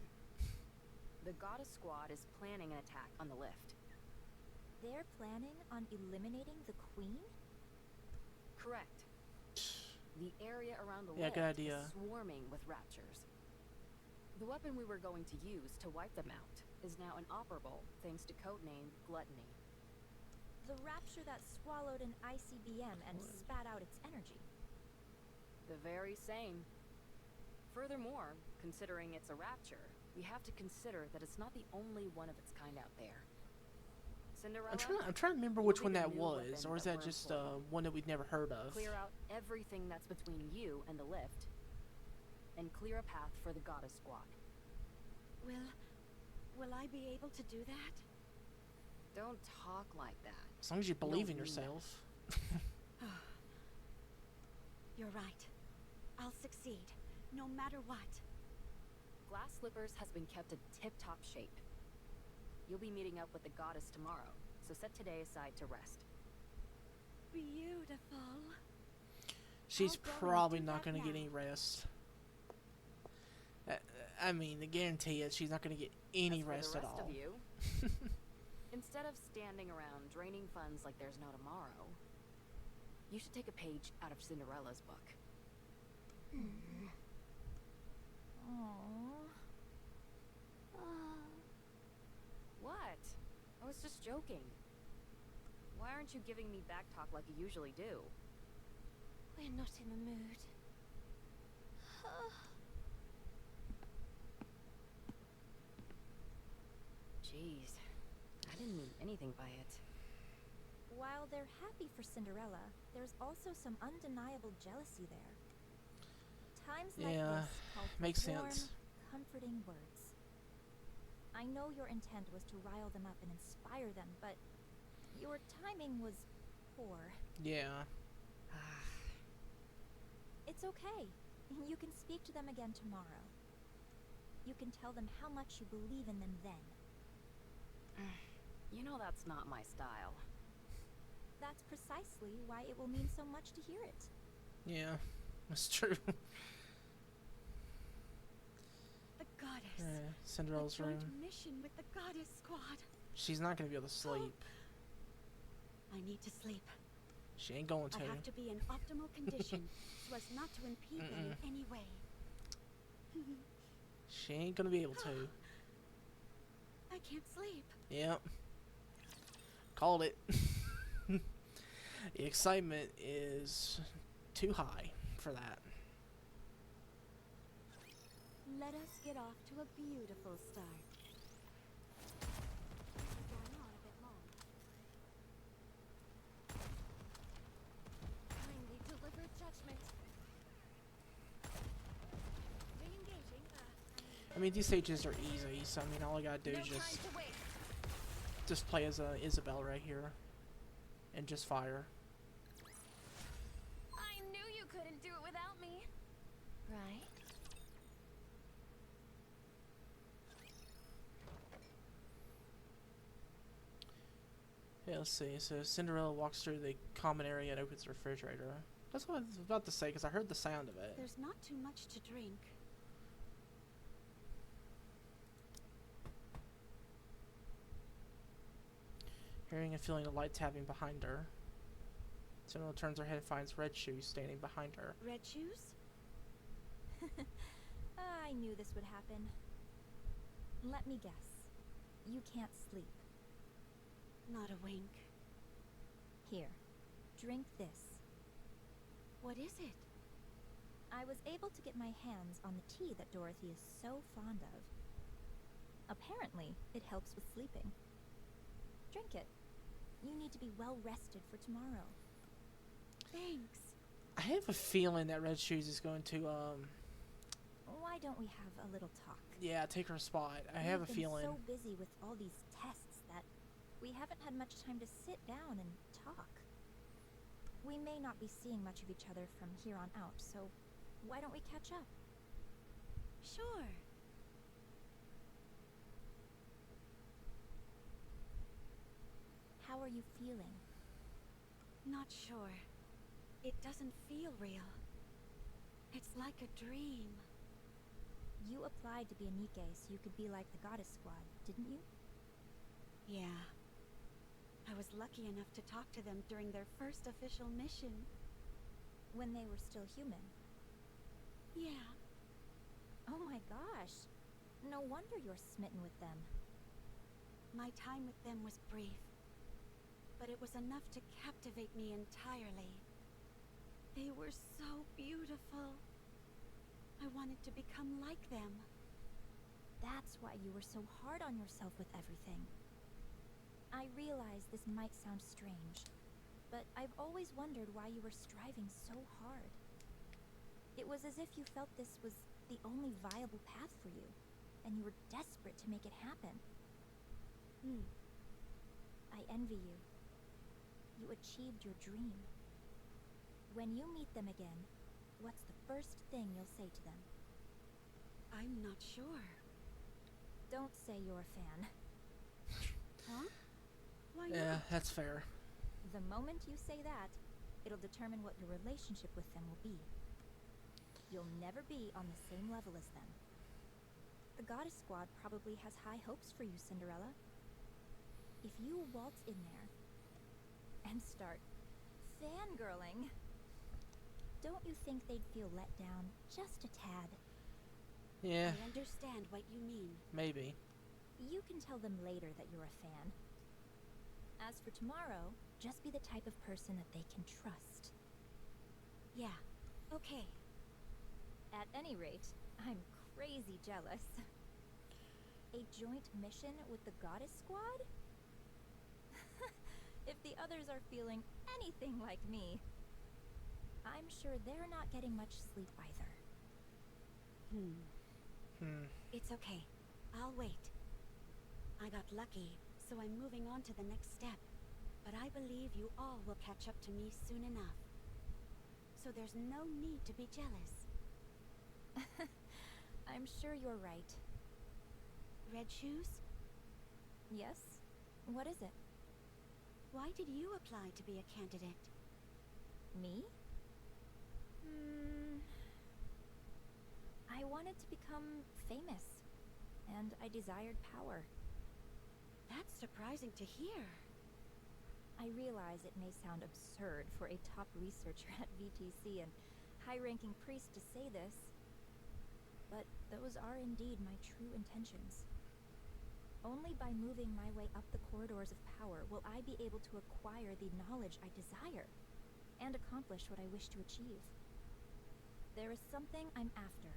The Goddess Squad is planning an attack on the lift.
They're planning on eliminating the queen?
Correct. The area around the
Yeah,
lift
good idea.
is swarming with raptures. The weapon we were going to use to wipe them out is now inoperable thanks to codename Gluttony.
The rapture that swallowed an ICBM and spat out its energy.
The very same. Furthermore, considering it's a rapture, we have to consider that it's not the only one of its kind out there. Cinderella,
I'm trying to remember
will
which
be
one
the
that
new
was,
weapon
or is
that
that
we're
just
employing.
one that we'd never heard of?
Clear out everything that's between you and the lift, and clear a path for the Goddess Squad.
Will I be able to do that?
Don't talk like that.
As long as you believe in
mean that.
yourself.
You're right. I'll succeed, no matter what.
Glass Slippers has been kept in tip-top shape. You'll be meeting up with the goddess tomorrow, so set today aside to rest.
Beautiful.
She's
I'll go and
probably
do
not
that
going to get
now.
any rest. I mean, I guarantee it, she's not going to get any
As for
rest
the
at
rest
all.
of you, instead of standing around draining funds like there's no tomorrow, you should take a page out of Cinderella's book.
Aww.
What? I was just joking. Why aren't you giving me back talk like you usually do?
We're not in the mood.
Jeez, I didn't mean anything by it.
While they're happy for Cinderella, there's also some undeniable jealousy there. Times like
Yeah,
this call for
makes
warm,
sense.
comforting words. I know your intent was to rile them up and inspire them, but your timing was poor.
Yeah.
It's okay. You can speak to them again tomorrow. You can tell them how much you believe in them then.
You know that's not my style.
That's precisely why it will mean so much to hear it.
Yeah, that's true.
The goddess.
Cinderella's
a joint
room.
mission with the goddess squad.
She's not going to be able to sleep.
I need to sleep.
She ain't going to.
I have to be in optimal condition so as not to impede them in any way.
She ain't going to be able to.
I can't sleep.
Yep. Called it. The excitement is too high for that.
Let us get off to a beautiful start. This is going on a bit long. Kindly deliver judgment. Re-engaging.
I mean, these stages are easy, so I mean, all I gotta do
No
is
time
just
to wait.
play as Isabel right here, and just fire.
I knew you couldn't do it without me. Right?
Yeah, let's see. So Cinderella walks through the common area and opens the refrigerator. That's what I was about to say, because I heard the sound of it.
There's not too much to drink.
Hearing and feeling a light tapping behind her. Cinderella turns her head and finds Red Shoes standing behind her.
Red shoes?
I knew this would happen. Let me guess. You can't sleep.
Not a wink.
Here, drink this.
What is it?
I was able to get my hands on the tea that Dorothy is so fond of. Apparently, it helps with sleeping. Drink it. You need to be well rested for tomorrow.
Thanks.
I have a feeling that Red Shoes is going to
why don't we have a little talk?
Yeah, take her spot. I have a
We've been
feeling.
so busy with all these tests that we haven't had much time to sit down and talk. We may not be seeing much of each other from here on out, so why don't we catch up?
Sure.
How are you feeling?
Not sure. It doesn't feel real. It's like a dream.
You applied to be a NIKKE so you could be like the Goddess Squad, didn't you?
Yeah. I was lucky enough to talk to them during their first official mission.
When they were still human.
Yeah.
Oh my gosh. No wonder you're smitten with them.
My time with them was brief, but it was enough to captivate me entirely. They were so beautiful. I wanted to become like them.
That's why you were so hard on yourself with everything. I realize this might sound strange, but I've always wondered why you were striving so hard. It was as if you felt this was the only viable path for you, and you were desperate to make it happen. I envy you. You achieved your dream. When you meet them again, what's the first thing you'll say to them?
I'm not sure.
Don't say you're a fan.
Huh? Why
Yeah,
not?
that's fair.
The moment you say that, it'll determine what your relationship with them will be. You'll never be on the same level as them. The Goddess Squad probably has high hopes for you, Cinderella. If you waltz in there and start fangirling, don't you think they'd feel let down just a tad?
Yeah,
I understand what you mean.
maybe.
You can tell them later that you're a fan. As for tomorrow, just be the type of person that they can trust.
Yeah. Okay.
At any rate, I'm crazy jealous. A joint mission with the Goddess Squad? If the others are feeling anything like me, I'm sure they're not getting much sleep either.
It's okay. I'll wait. I got lucky, so I'm moving on to the next step. But I believe you all will catch up to me soon enough. So there's no need to be jealous.
I'm sure you're right.
Red shoes?
Yes? What is it?
Why did you apply to be a candidate?
Me? I wanted to become famous, and I desired power.
That's surprising to hear.
I realize it may sound absurd for a top researcher at VTC and high-ranking priest to say this, but those are indeed my true intentions. Only by moving my way up the corridors of power will I be able to acquire the knowledge I desire, and accomplish what I wish to achieve. There is something I'm after,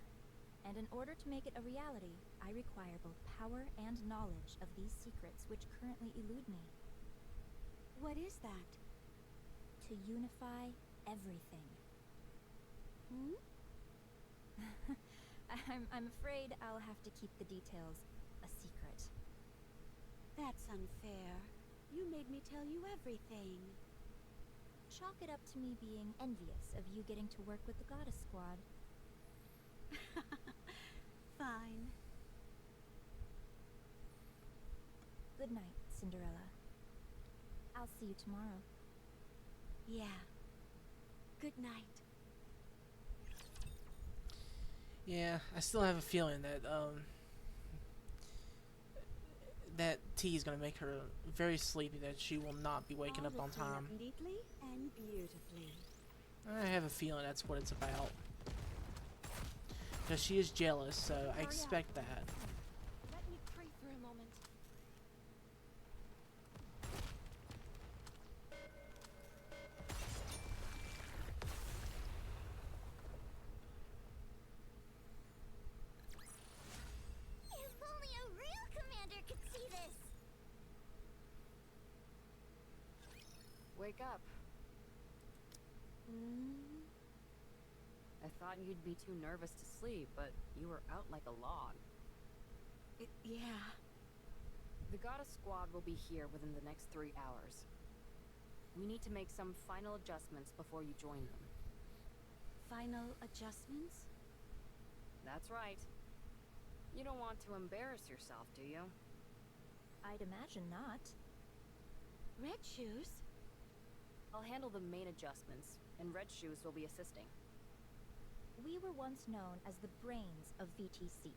and in order to make it a reality, I require both power and knowledge of these secrets which currently elude me.
What is that?
To unify everything. I'm afraid I'll have to keep the details a secret.
That's unfair. You made me tell you everything.
Chalk it up to me being envious of you getting to work with the Goddess Squad.
Fine.
Good night, Cinderella. I'll see you tomorrow.
Yeah. Good night.
Yeah, I still have a feeling that that tea is gonna make her very sleepy. That she will not be waking
All
up on
to clean up
time.
neatly and beautifully.
I have a feeling that's what it's about. Because she is jealous, so I expect that.
Let me pray for a moment. If only a real commander could see this!
Wake up. I thought you'd be too nervous to sleep, but you were out like a log.
Yeah.
The goddess squad will be here within the next 3 hours. We need to make some final adjustments before you join them.
Final adjustments?
That's right. You don't want to embarrass yourself, do you?
I'd imagine not.
Red Shoes?
I'll handle the main adjustments, and Red Shoes will be assisting.
We were once known as the brains of VTC.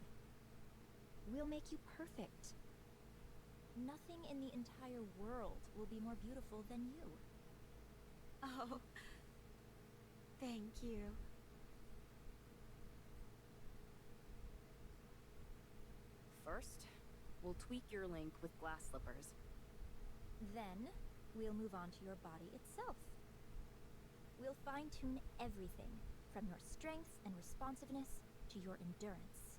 We'll make you perfect. Nothing in the entire world will be more beautiful than you.
Oh. Thank you.
First, we'll tweak your link with glass slippers.
Then, we'll move on to your body itself. We'll fine-tune everything, from your strength and responsiveness to your endurance.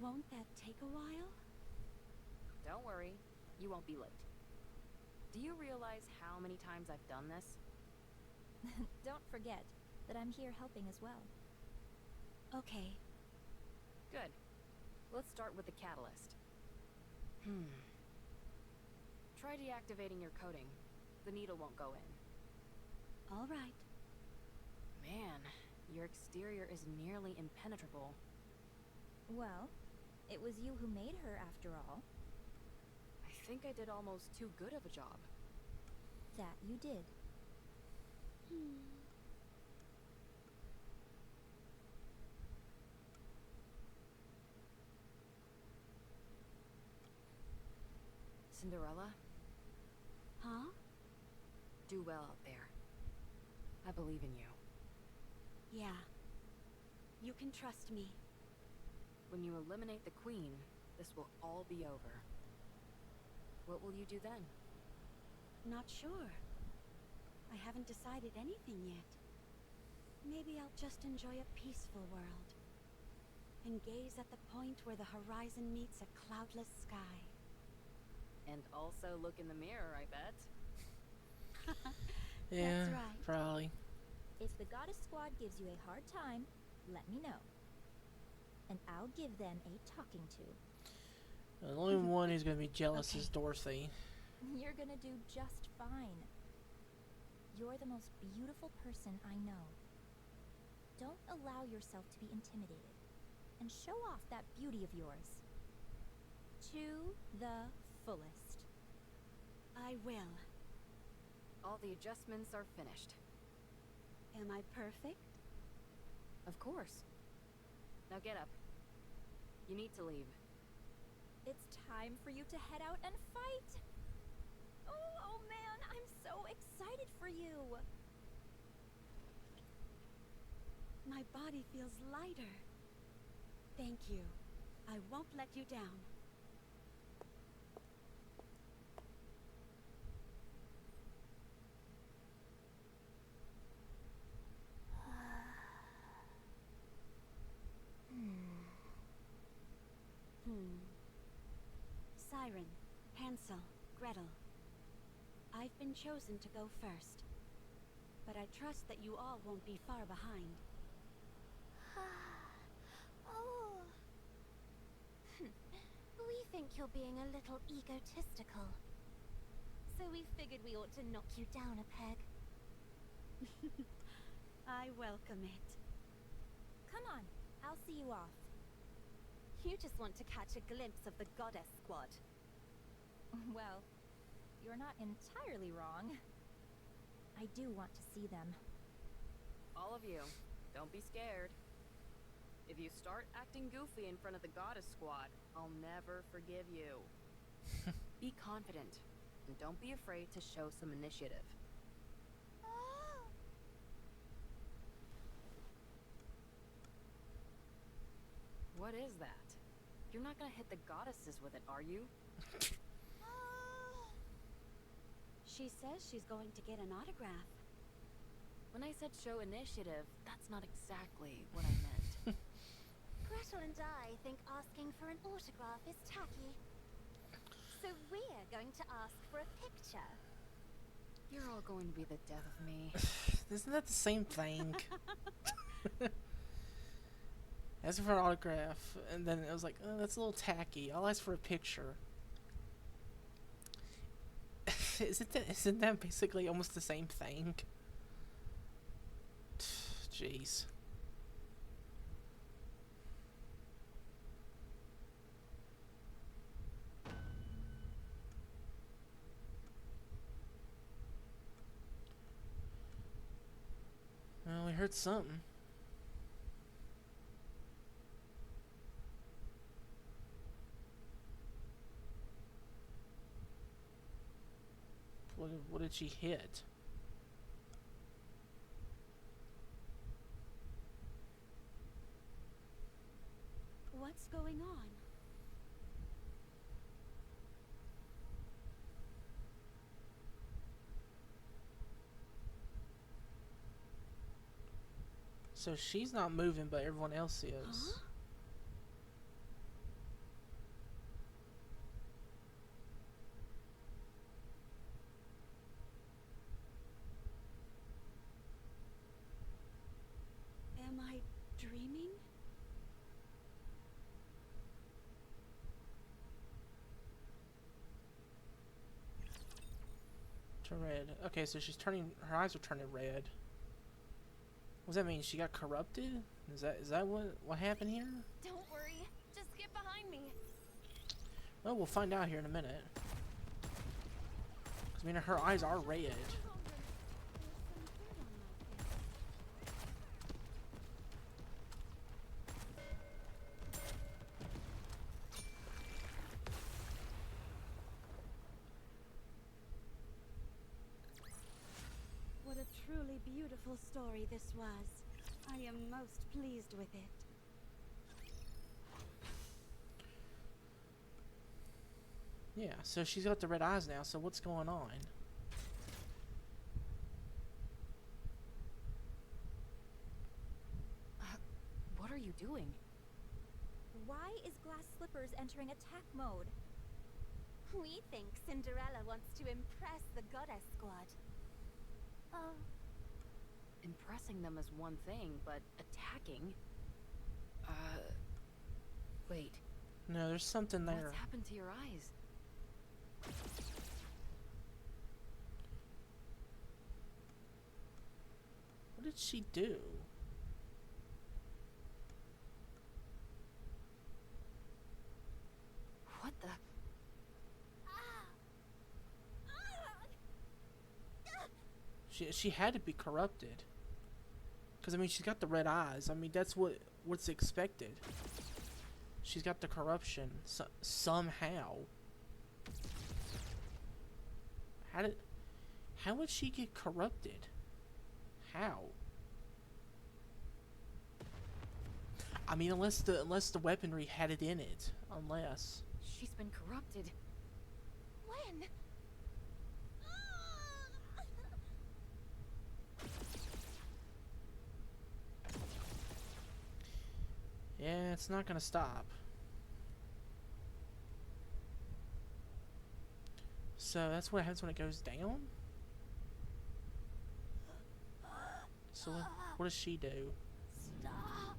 Won't that take a while?
Don't worry, you won't be late. Do you realize how many times I've done this?
Don't forget that I'm here helping as well.
Okay.
Good. Let's start with the catalyst. Try deactivating your coating. The needle won't go in.
All right.
Man, your exterior is nearly impenetrable.
Well, it was you who made her after all.
I think I did almost too good of a job.
That you did.
Cinderella,
Huh?
do well out there. I believe in you.
Yeah. You can trust me.
When you eliminate the queen, this will all be over. What will you do then?
Not sure. I haven't decided anything yet. Maybe I'll just enjoy a peaceful world. And gaze at the point where the horizon meets a cloudless sky.
And also look in the mirror, I bet.
Yeah,
That's right.
probably.
If the Goddess Squad gives you a hard time, let me know. And I'll give them a talking to.
The only one who's gonna be jealous
Okay.
is Dorothy.
You're gonna do just fine. You're the most beautiful person I know. Don't allow yourself to be intimidated. And show off that beauty of yours. To the fullest.
I will.
All the adjustments are finished.
Am I perfect?
Of course. Now get up. You need to leave.
It's time for you to head out and fight! Oh man, I'm so excited for you!
My body feels lighter. Thank you. I won't let you down. Siren, Hansel, Gretel. I've been chosen to go first. But I trust that you all won't be far behind.
Oh. We think you're being a little egotistical. So we figured we ought to knock you down a peg.
I welcome it.
Come on, I'll see you off.
You just want to catch a glimpse of the Goddess Squad.
Well, you're not entirely wrong. I do want to see them.
All of you, don't be scared. If you start acting goofy in front of the Goddess Squad, I'll never forgive you. Be confident, and don't be afraid to show some initiative.
Oh.
What is that? You're not gonna hit the goddesses with it, are you?
Oh.
She says she's going to get an autograph.
When I said show initiative, that's not exactly what I meant.
Gretel and I think asking for an autograph is tacky. So we're going to ask for a picture.
You're all going to be the death of me.
Isn't that the same thing? Asking for an autograph, and then it was like, oh, that's a little tacky. I'll ask for a picture. Isn't that basically almost the same thing? Jeez. Well, we heard something. What did she hit?
What's going on?
So she's not moving, but everyone else is.
Huh? Am I dreaming?
Turn red. Okay, so she's turning. Her eyes are turning red. What does that mean? She got corrupted? Is that what happened here?
Don't worry. Just get behind me.
Well, we'll find out here in a minute. 'Cause, I mean, her eyes are red.
What a truly beautiful story this was. I am most pleased with it.
Yeah, so she's got the red eyes now, so what's going on?
What are you doing?
Why is Glass Slippers entering attack mode?
We think Cinderella wants to impress the Goddess Squad. Oh,
Impressing them is one thing, but attacking? Wait.
No, there's something there.
What's happened to your eyes?
What did she do?
What the?
She had to be corrupted. Because, I mean, she's got the red eyes. I mean, that's what's expected. She's got the corruption. Somehow. How would she get corrupted? How? I mean, unless the weaponry had it in it. Unless.
She's been corrupted.
when?
Yeah, it's not gonna stop. So that's what happens when it goes down? So what does she do?
Stop.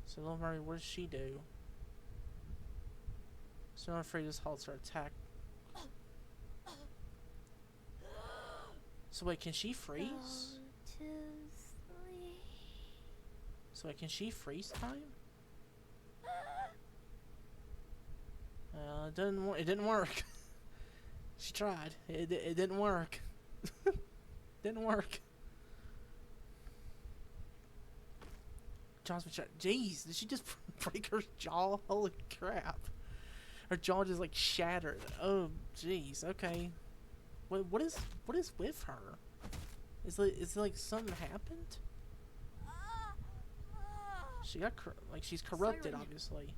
So Little Mermaid, what does she do? So I'm afraid this halts her attack. So wait, can she freeze?
Go to sleep.
So wait, can she freeze time? It didn't work. She tried. It didn't work. Didn't work. Jaw's been shut. Jeez, did she just break her jaw? Holy crap. Her jaw just like shattered. Oh, jeez. Okay. What is with her? Is it like something happened? She got she's corrupted,
Siren.
obviously.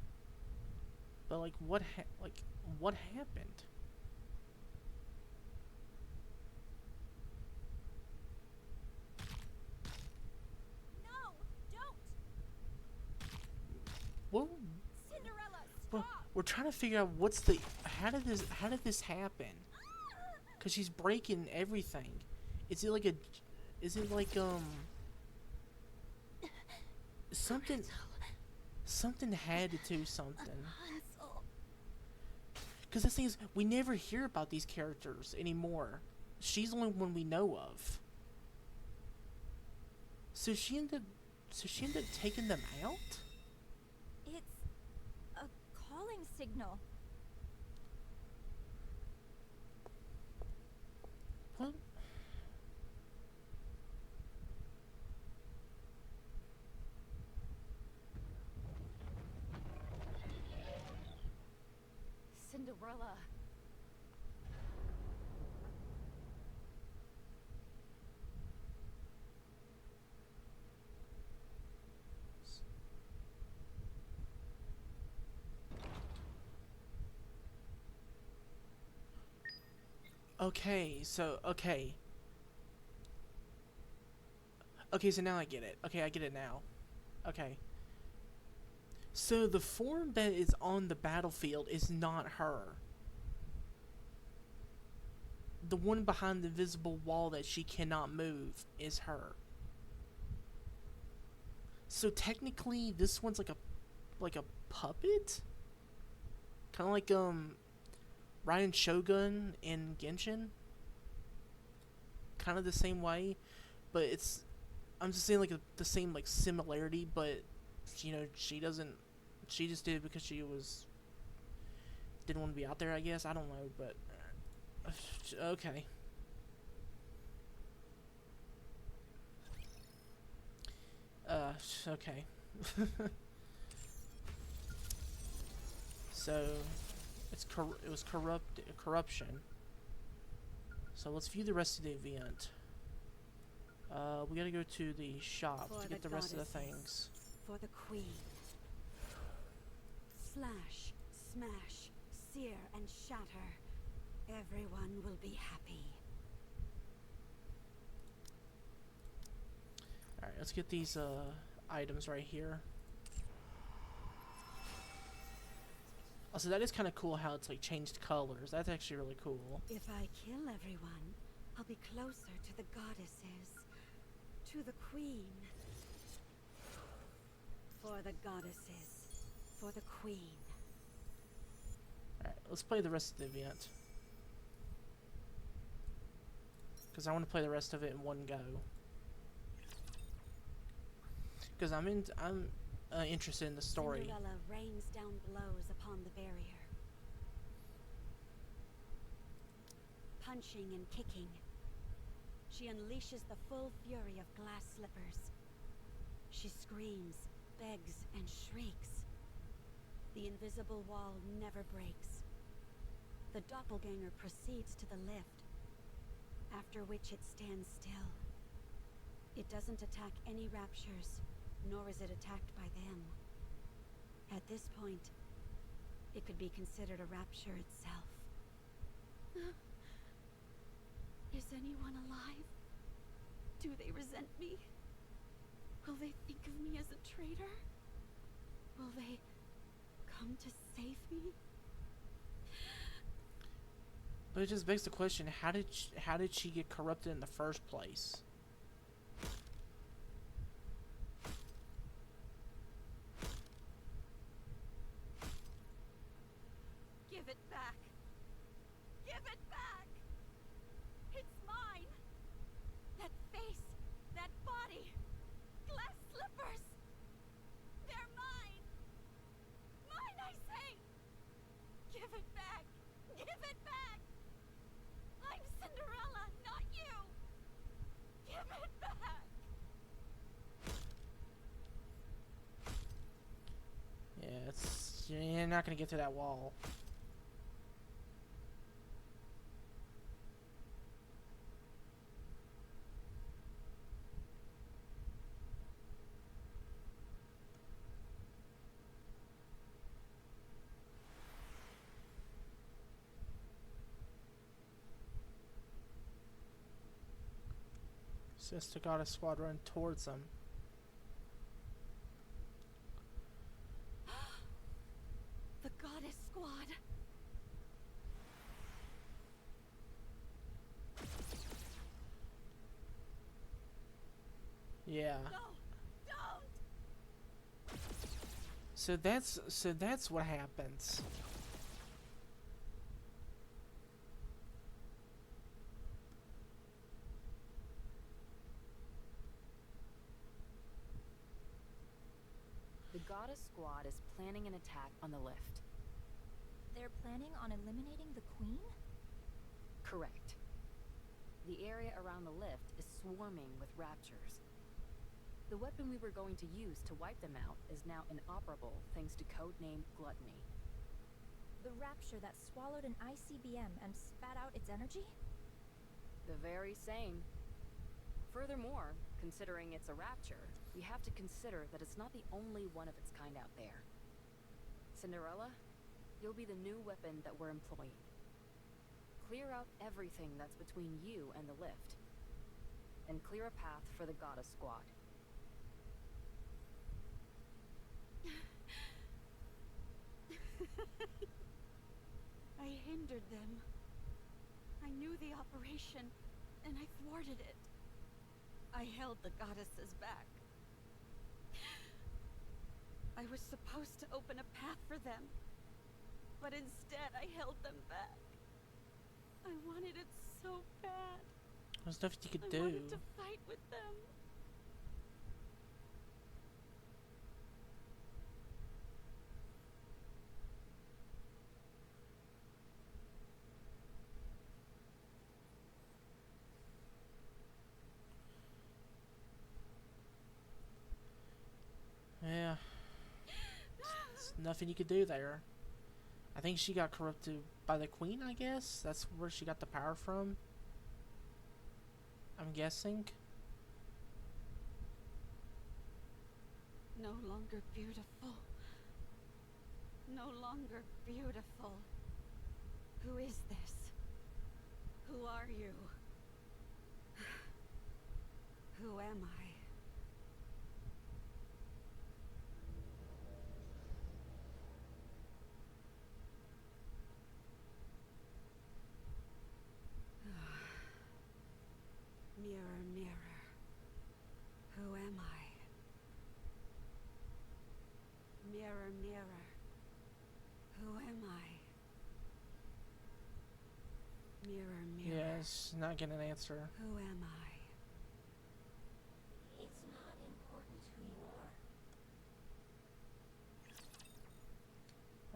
But like what happened?
No, don't.
What?
Cinderella,
Well,
stop.
we're trying to figure out how did this happen? Cause she's breaking everything. Is it like something had to do something.
Asshole.
Because the thing is, we never hear about these characters anymore. She's the only one we know of. So she ended up taking them out?
It's a calling signal.
What?
Cinderella.
Okay, so okay. Okay, so now I get it. Okay, I get it now. Okay. So the form that is on the battlefield is not her. The one behind the invisible wall that she cannot move is her. So technically this one's like a puppet? Kind of like Ryan Shogun in Genshin. Kind of the same way, but I'm just saying like the same like similarity, but you know, she just did it because she didn't want to be out there, I guess. I don't know, but okay. Okay. So it was corruption. So let's view the rest of the event. We gotta go to the shop
For
to get the rest of the
goddesses,
things.
For the queen. Slash, smash, sear, and shatter. Everyone will be happy.
Alright, let's get these items right here. Also, that is kind of cool how it's like changed colors. That's actually really cool.
If I kill everyone, I'll be closer to the goddesses. To the queen. For the goddesses. For the queen.
Alright, let's play the rest of the event. Because I want to play the rest of it in one go. Because I'm interested in the story.
Cinderella rains down blows upon the barrier. Punching and kicking. She unleashes the full fury of glass slippers. She screams, begs, and shrieks. The invisible wall never breaks. The doppelganger proceeds to the lift, after which it stands still. It doesn't attack any raptures, nor is it attacked by them. At this point, it could be considered a rapture itself. Is anyone alive? Do they resent me? Will they think of me as a traitor? Will they come to save me?
But it just begs the question: how did she get corrupted in the first place?
Give it back! Give it back! It's mine! That face, that body, glass slippers! They're mine! Mine, I say! Give it back! Give it back! I'm Cinderella, not you! Give it back!
Yeah, you're not gonna get to that wall. Sister Goddess Squadron towards them.
The goddess squad.
Yeah.
No! Don't!
So that's what happens.
The goddess squad is planning an attack on the lift.
They're planning on eliminating the queen?
Correct. The area around the lift is swarming with raptures. The weapon we were going to use to wipe them out is now inoperable thanks to codename Gluttony.
The rapture that swallowed an ICBM and spat out its energy?
The very same. Furthermore, considering it's a rapture, we have to consider that it's not the only one of its kind out there. Cinderella, you'll be the new weapon that we're employing. Clear out everything that's between you and the lift, and clear a path for the goddess squad.
I hindered them. I knew the operation, and I thwarted it. I held the goddesses back. I was supposed to open a path for them, but instead I held them back. I wanted it so bad.
There's nothing you could
I
do.
wanted to fight with them.
Yeah. There's nothing you could do there. I think she got corrupted by the queen, I guess? That's where she got the power from. I'm guessing.
No longer beautiful. No longer beautiful. Who is this? Who are you? Who am I? Mirror, mirror, who am I? Mirror, mirror, who am I? Mirror, mirror,
Yes, not getting an answer.
who am I?
It's not important who you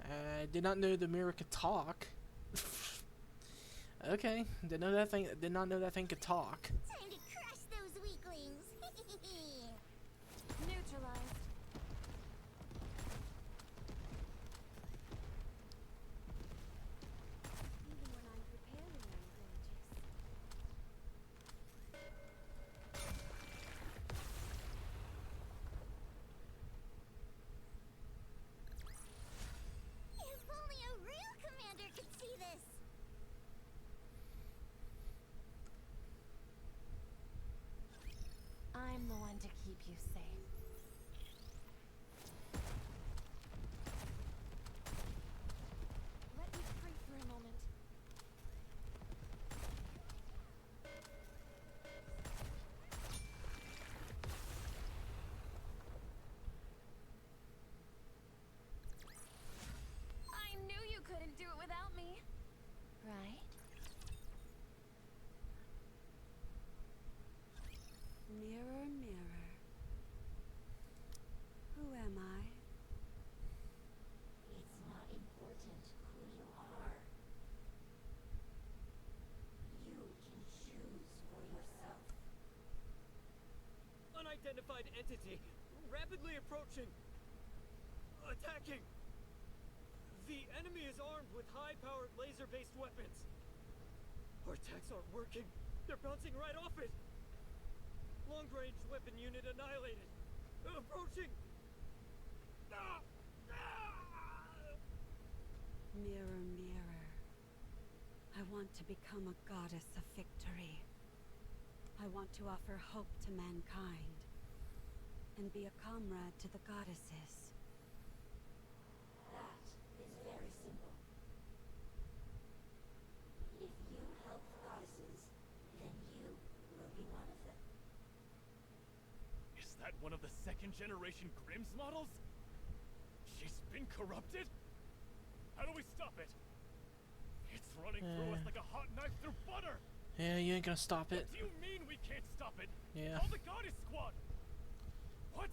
are.
I did not know the mirror could talk. Okay, did not know that thing could talk.
Time to crush those weaklings.
Neutralized. Even when I'm preparing, I'm
If only a real commander could see this. I'm the one to keep you safe.
Let me free for a moment.
I knew you couldn't do it without me.
Right?
Mirror, mirror, who am I?
It's not important who you are. You can choose for yourself.
Unidentified entity, rapidly approaching. Attacking. The enemy is armed with high-powered laser-based weapons. Our attacks aren't working. They're bouncing right off it. Long-range weapon unit annihilated. Approaching. Ah! Ah!
Mirror, mirror, I want to become a goddess of victory. I want to offer hope to mankind and be a comrade to the goddesses.
That is very simple. If you help the goddesses, then you will be one of them.
Is that one of the second-generation Grimm's models?
She's been corrupted? How do we stop it? It's running through us like a hot knife through butter!
Yeah, you ain't gonna stop it.
What do you mean we can't stop it?
Yeah.
Call the Goddess Squad! What?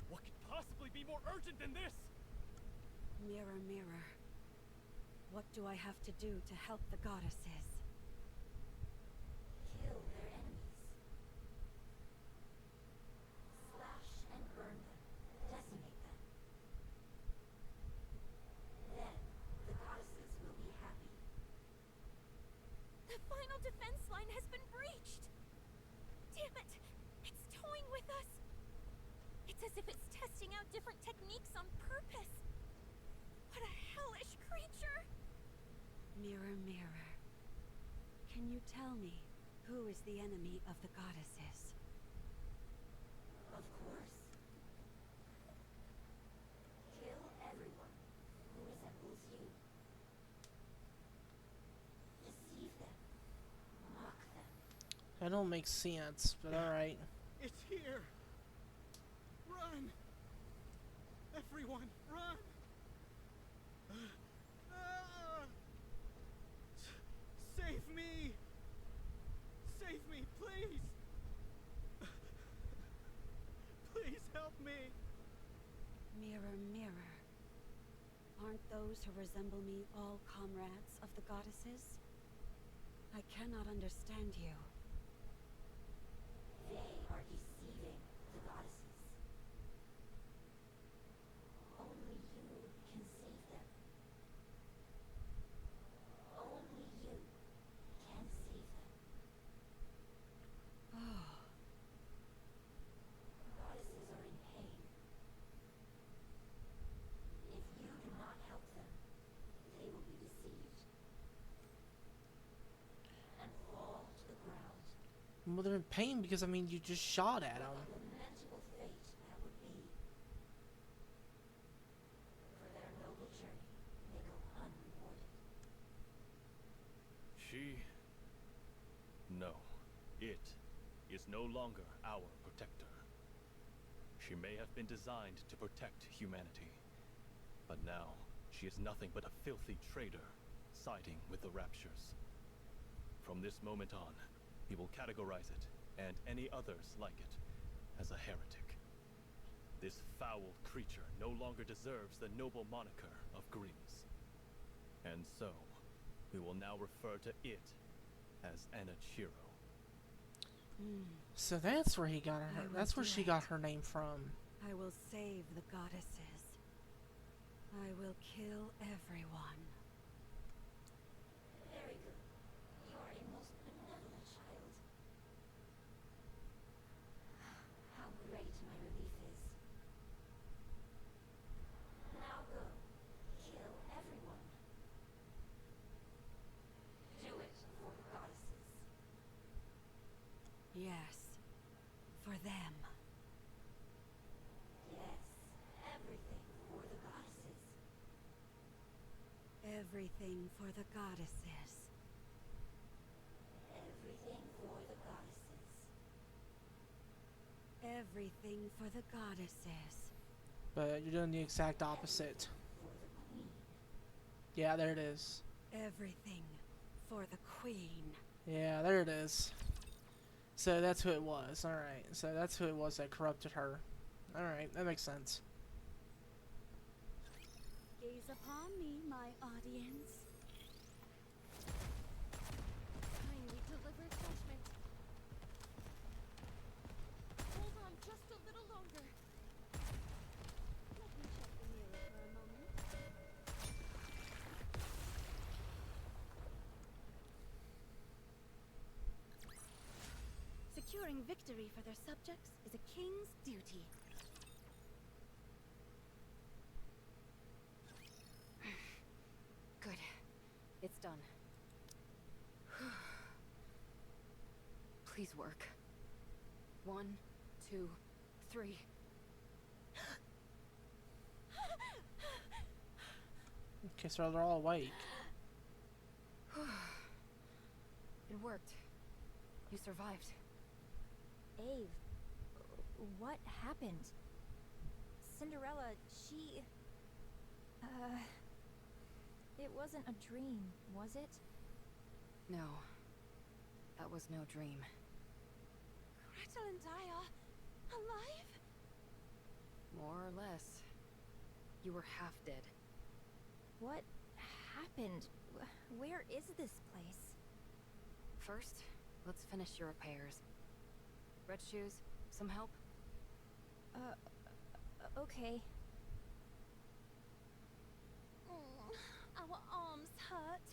What could possibly be more urgent than this?
Mirror, mirror. What do I have to do to help the goddesses?
Kill their enemies. Slash and burn them. Decimate them. Then, the goddesses will be happy.
The final defense line has been breached! Damn it! It's toying with us! It's as if it's testing out different techniques on purpose! What a hellish creature!
Mirror, mirror. Can you tell me who is the enemy of the goddesses?
Of course. Kill everyone who resembles you. Deceive them. Mock them.
That don't make sense, but alright.
It's here! Run! Everyone, run! Ah! Save me! Save me, please! Please help me!
Mirror, mirror. Aren't those who resemble me all comrades of the goddesses? I cannot understand you.
They are deceiving the goddesses. Only you can save them. Only you can save them.
Oh,
Goddesses are in pain. If you do not help them, they will be deceived and fall to the ground.
Well, they're in pain because, I mean, you just shot at them.
Lamentable fate that would be. For their noble journey, they go unrewarded.
She... No. It is no longer our protector. She may have been designed to protect humanity, but now she is nothing but a filthy traitor, siding with the Raptures. From this moment on, we will categorize it, and any others like it, as a heretic. This foul creature no longer deserves the noble moniker of Grimm's. And so, we will now refer to it as Anachiro.
So that's where he got
I
her.
will
That's where
do
she
it.
got her name from.
I will save the goddesses. I will kill everyone.
Very good. You are a most benevolent child. How great my relief is. Now go. Kill everyone. Do it for the goddesses.
Yes, for them.
Yes, everything for the goddesses.
Everything for the goddesses.
Everything for the goddesses.
Everything for the goddesses.
But you're doing the exact opposite.
For the queen.
Yeah, there it is.
Everything for the queen.
Yeah, there it is. So that's who it was. Alright, so that's who it was that corrupted her. Alright, that makes sense.
Gaze upon me, my audience. Kindly deliver judgment. Hold on just a little longer. Let me check the mirror for a moment. Securing victory for their subjects is a king's duty.
Good. It's done. Please work. 1, 2, 3.
Okay, so they're all awake.
It worked. You survived.
Ave, what happened? Cinderella, she... It wasn't a dream, was it?
No. That was no dream.
Gretel and I are alive?
More or less. You were half dead.
What happened? Where is this place?
First, let's finish your repairs. Red shoes, some help?
Okay.
Our arms hurt.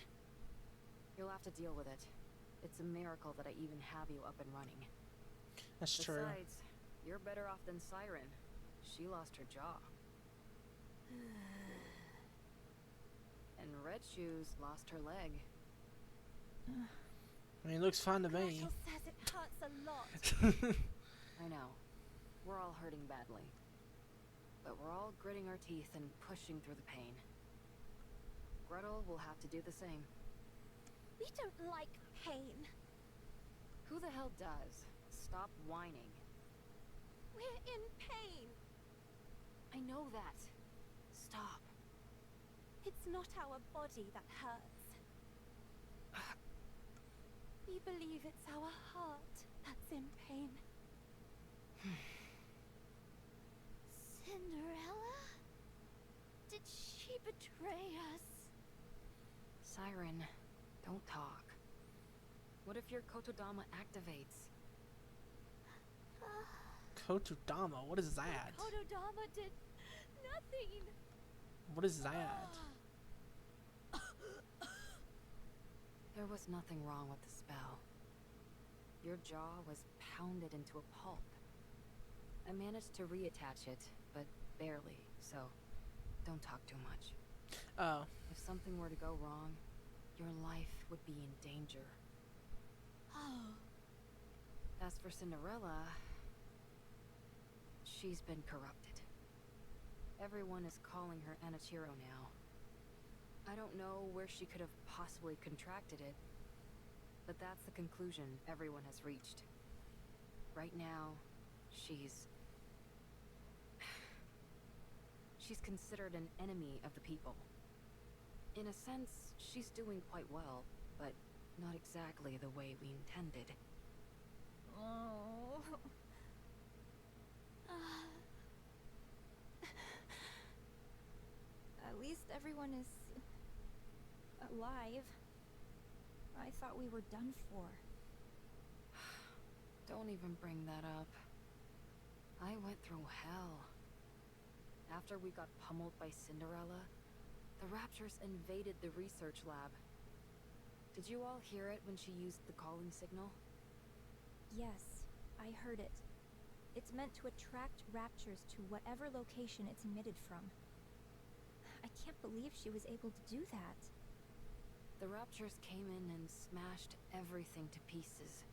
You'll have to deal with it. It's a miracle that I even have you up and running.
That's true.
Besides, you're better off than Siren. She lost her jaw. And Red Shoes lost her leg.
I mean, it looks fine to me.
Gretel says it hurts a lot.
I know. We're all hurting badly. But we're all gritting our teeth and pushing through the pain. Gretel will have to do the same.
We don't like pain.
Who the hell does? Stop whining.
We're in pain.
I know that. Stop.
It's not our body that hurts. We believe it's our heart that's in pain. Cinderella? Did she betray us?
Siren, don't talk. What if your Kotodama activates?
Kotodama, what is that?
Kotodama did nothing.
What is that?
There was nothing wrong with the spell. Your jaw was pounded into a pulp. I managed to reattach it, but barely, so don't talk too much.
Oh.
If something were to go wrong, your life would be in danger.
Oh.
As for Cinderella, she's been corrupted. Everyone is calling her Anichiro now. I don't know where she could have possibly contracted it, but that's the conclusion everyone has reached. Right now, she's considered an enemy of the people. In a sense, she's doing quite well, but not exactly the way we intended.
Oh. At least everyone is alive. I thought we were done for.
Don't even bring that up. I went through hell. After we got pummeled by Cinderella, the Raptures invaded the research lab. Did you all hear it when she used the calling signal?
Yes, I heard it. It's meant to attract raptures to whatever location it's emitted from. I can't believe she was able to do that.
The Raptures came in and smashed everything to pieces.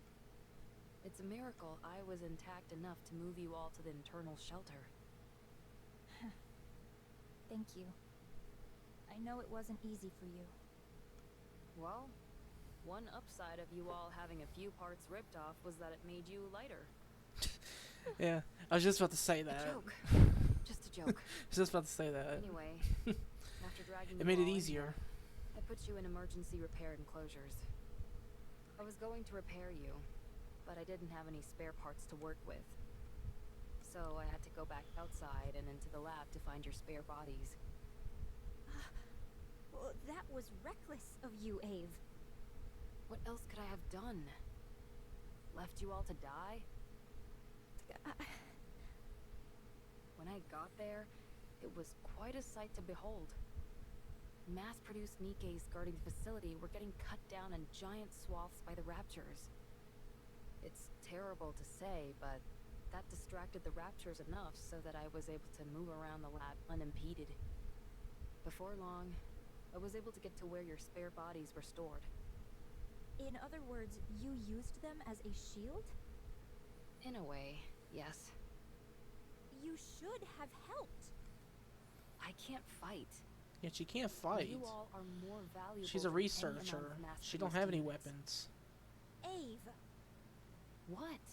It's a miracle I was intact enough to move you all to the internal shelter.
Thank you. I know it wasn't easy for you.
Well, one upside of you all having a few parts ripped off was that it made you lighter.
Yeah, I was just about to say
A
that.
joke. Just a joke.
I was just about to say that.
Anyway, after dragging
It
you
made it
all in
easier.
here, I put you in emergency repair enclosures. I was going to repair you, but I didn't have any spare parts to work with. So I had to go back outside and into the lab to find your spare bodies.
Well, that was reckless of you, Ave.
What else could I have done? Left you all to die? When I got there, it was quite a sight to behold. Mass-produced NIKKEs guarding the facility were getting cut down in giant swaths by the Raptures. It's terrible to say, but that distracted the Raptures enough so that I was able to move around the lab unimpeded. Before long, I was able to get to where your spare bodies were stored.
In other words, you used them as a shield?
In a way, yes.
You should have helped.
I can't fight.
Yeah, she can't fight.
You all are more valuable
She's a
than any
researcher.
amount of mass-produced
She don't have any
units.
weapons.
Ave.
What?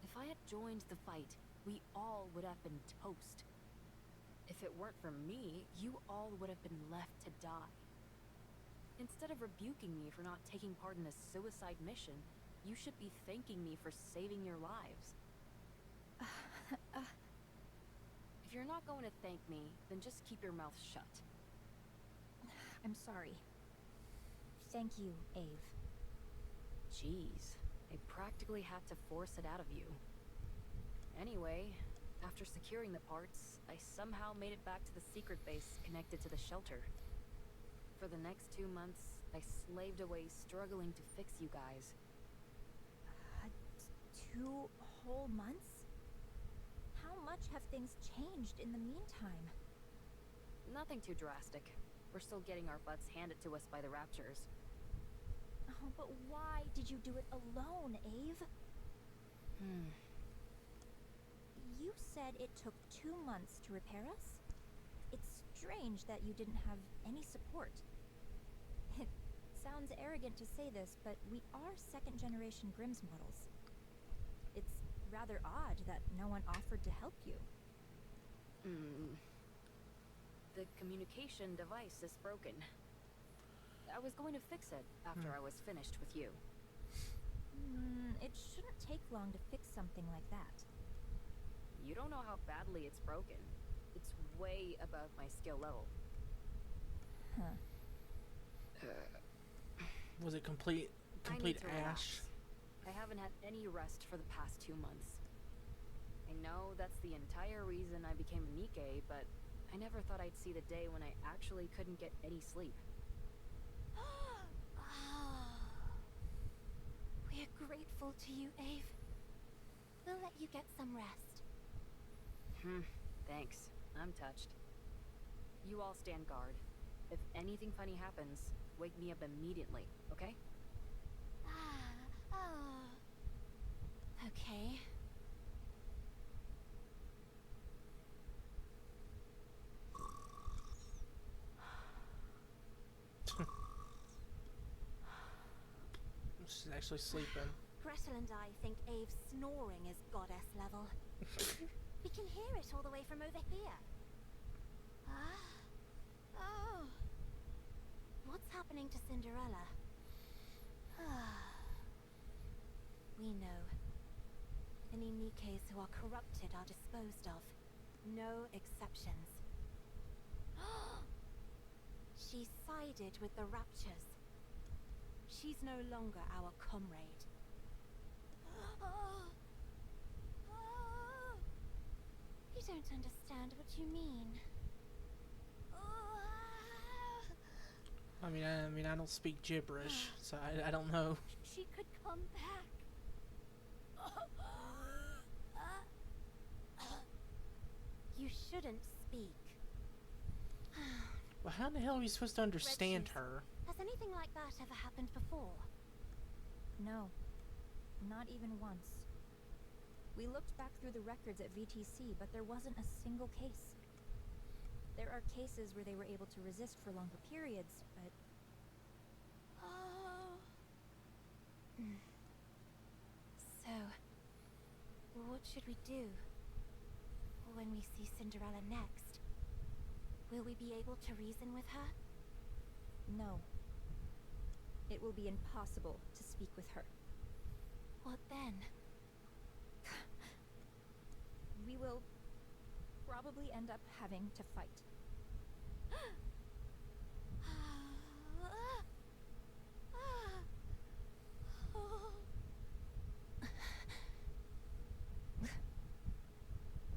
If I had joined the fight, we all would have been toast. If it weren't for me, you all people would have been left to die. Instead of rebuking me for not taking part in a suicide mission, you should be thanking me for saving your lives. If you're not going to thank me, then just keep your mouth shut.
I'm sorry. Thank you, Ave.
Jeez, I practically had to force it out of you. Anyway, after securing the parts, I somehow made it back to the secret base connected to the shelter. For the next 2 months, I slaved away struggling to fix you guys.
2 whole months? How much have things changed in the meantime?
Nothing too drastic. We're still getting our butts handed to us by the Raptures.
Oh, but why did you do it alone, Ave? You said it took 2 months to repair us? It's strange that you didn't have any support. It sounds arrogant to say this, but we are second-generation Grimm's models. It's rather odd that no one offered to help you.
The communication device is broken. I was going to fix it after I was finished with you.
It shouldn't take long to fix something like that.
You don't know how badly it's broken. It's way above my skill level.
Huh.
Was it complete
I need to
ash?
relax. I haven't had any rest for the past 2 months. I know that's the entire reason I became a NIKKE, but I never thought I'd see the day when I actually couldn't get any sleep.
We're grateful to you, Ave. We'll let you get some rest.
Thanks. I'm touched. You all stand guard. If anything funny happens, wake me up immediately, okay?
Okay.
She's actually sleeping.
Gretel and I think Ave's snoring is goddess level. We can hear it all the way from over here. Oh. What's happening to Cinderella? We know. Any NIKKEs who are corrupted are disposed of. No exceptions. She sided with the Raptures. She's no longer our comrade. You don't understand what you mean.
I mean, I don't speak gibberish, so I don't know.
She could come back. You shouldn't speak.
Well, how the hell are we supposed to understand
Shoes.
her?
Has anything like that ever happened before?
No. Not even once. We looked back through the records at VTC, but there wasn't a single case. There are cases where they were able to resist for longer periods, but...
So, what should we do? When we see Cinderella next, will we be able to reason with her?
no. It will be impossible to speak with her.
What then?
We will probably end up having to fight.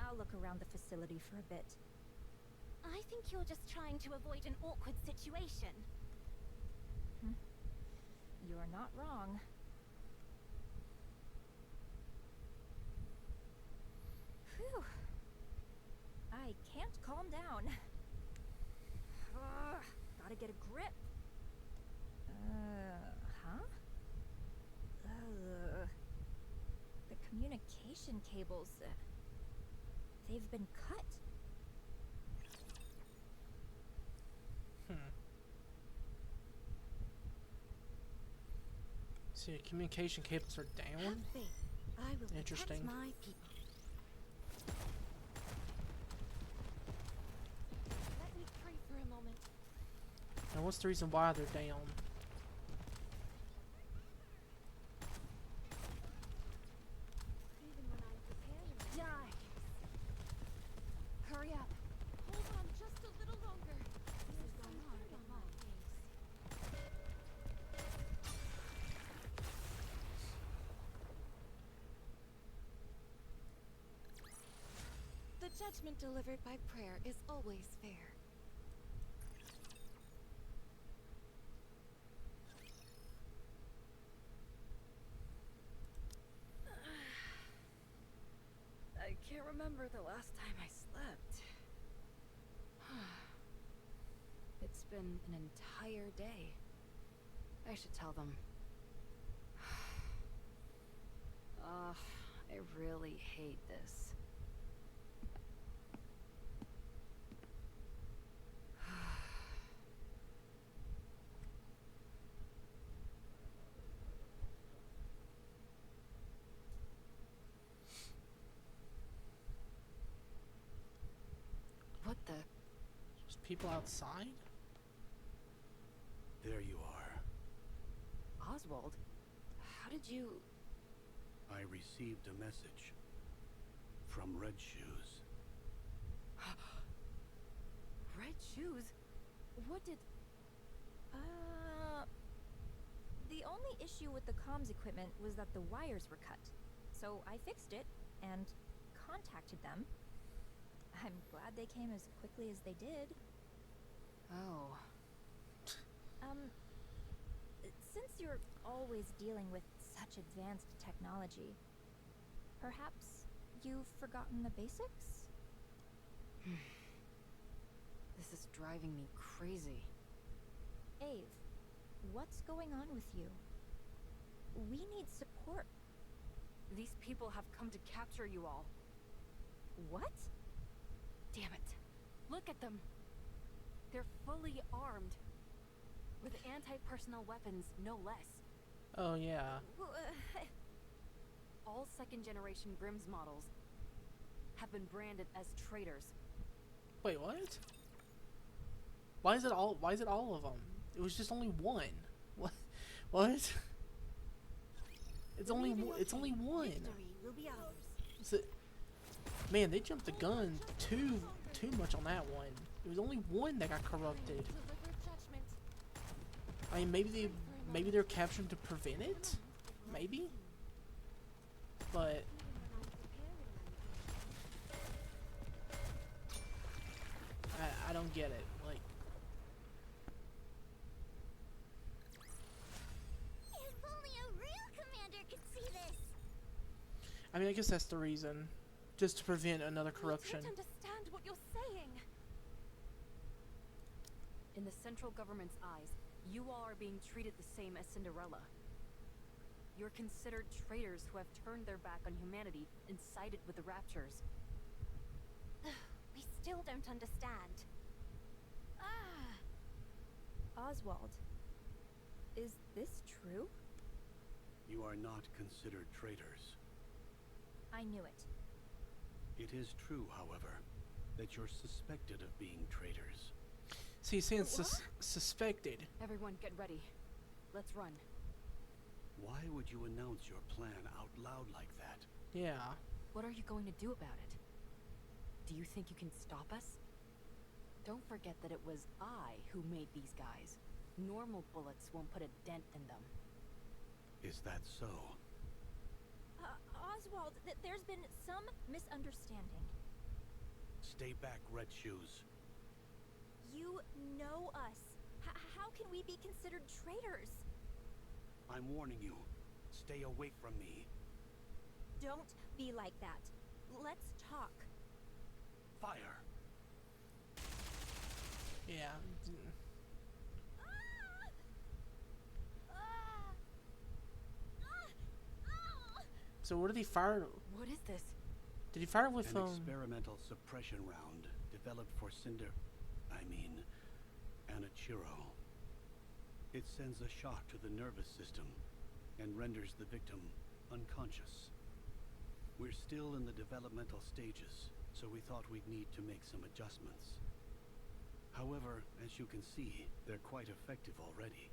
I'll look around the facility for a bit.
I think you're just trying to avoid an awkward situation.
You're not wrong. Phew. I can't calm down. Gotta get a grip. Huh? The communication cables, they've been cut.
See, communication cables are down.
I will
Interesting.
protect my people. Let me pray for a moment.
And what's the reason why they're down?
Even when I'm preparing.
Die! Hurry up!
Hold on just a little longer. There's some dirt on my face. The judgment delivered by prayer is always fair.
I can't remember the last time I slept. It's been an entire day. I should tell them. I really hate this. What the?
Just people outside?
There you are.
Oswald? How did you...
I received a message from Red Shoes.
Red Shoes? What did...
The only issue with the comms equipment was that the wires were cut. So I fixed it and contacted them. I'm glad they came as quickly as they did.
Oh.
Since you're always dealing with such advanced technology, perhaps you've forgotten the basics?
This is driving me crazy.
Ave, what's going on with you? We need support.
These people have come to capture you all.
What?
Damn it. Look at them. They're fully armed. With anti-personnel weapons, no less.
Oh yeah.
All second-generation Grimm's models have been branded as traitors.
Wait, what? Why is it all of them? It was just only one. What? What? It's only one.
Victory will be ours.
Is it? Man, they jumped the gun too much on that one. It was only one that got corrupted.
Deliver judgment.
I mean, maybe they're captured to prevent it. Maybe. But I don't get it. Like,
If only a real commander could see this.
I mean, I guess that's the reason, just to prevent another corruption.
I don't understand what you're saying.
In the central government's eyes, you all are being treated the same as Cinderella. You're considered traitors who have turned their back on humanity and sided with the Raptures.
We still don't understand.
Oswald, is this true?
You are not considered traitors.
I knew it.
It is true, however, that you're suspected of being traitors.
See, since suspected.
Everyone get ready. Let's run.
Why would you announce your plan out loud like that?
Yeah.
What are you going to do about it? Do you think you can stop us? Don't forget that it was I who made these guys. Normal bullets won't put a dent in them.
Is that so?
Oswald, there's been some misunderstanding.
Stay back, Red Shoes.
You know us. How can we be considered traitors?
I'm warning you. Stay away from me.
Don't be like that. Let's talk.
Fire!
Yeah. So what did he fire?
What is this?
Did he fire with
An experimental suppression round developed for Anachiro. It sends a shock to the nervous system and renders the victim unconscious. We're still in the developmental stages, so we thought we'd need to make some adjustments. However, as you can see, they're quite effective already.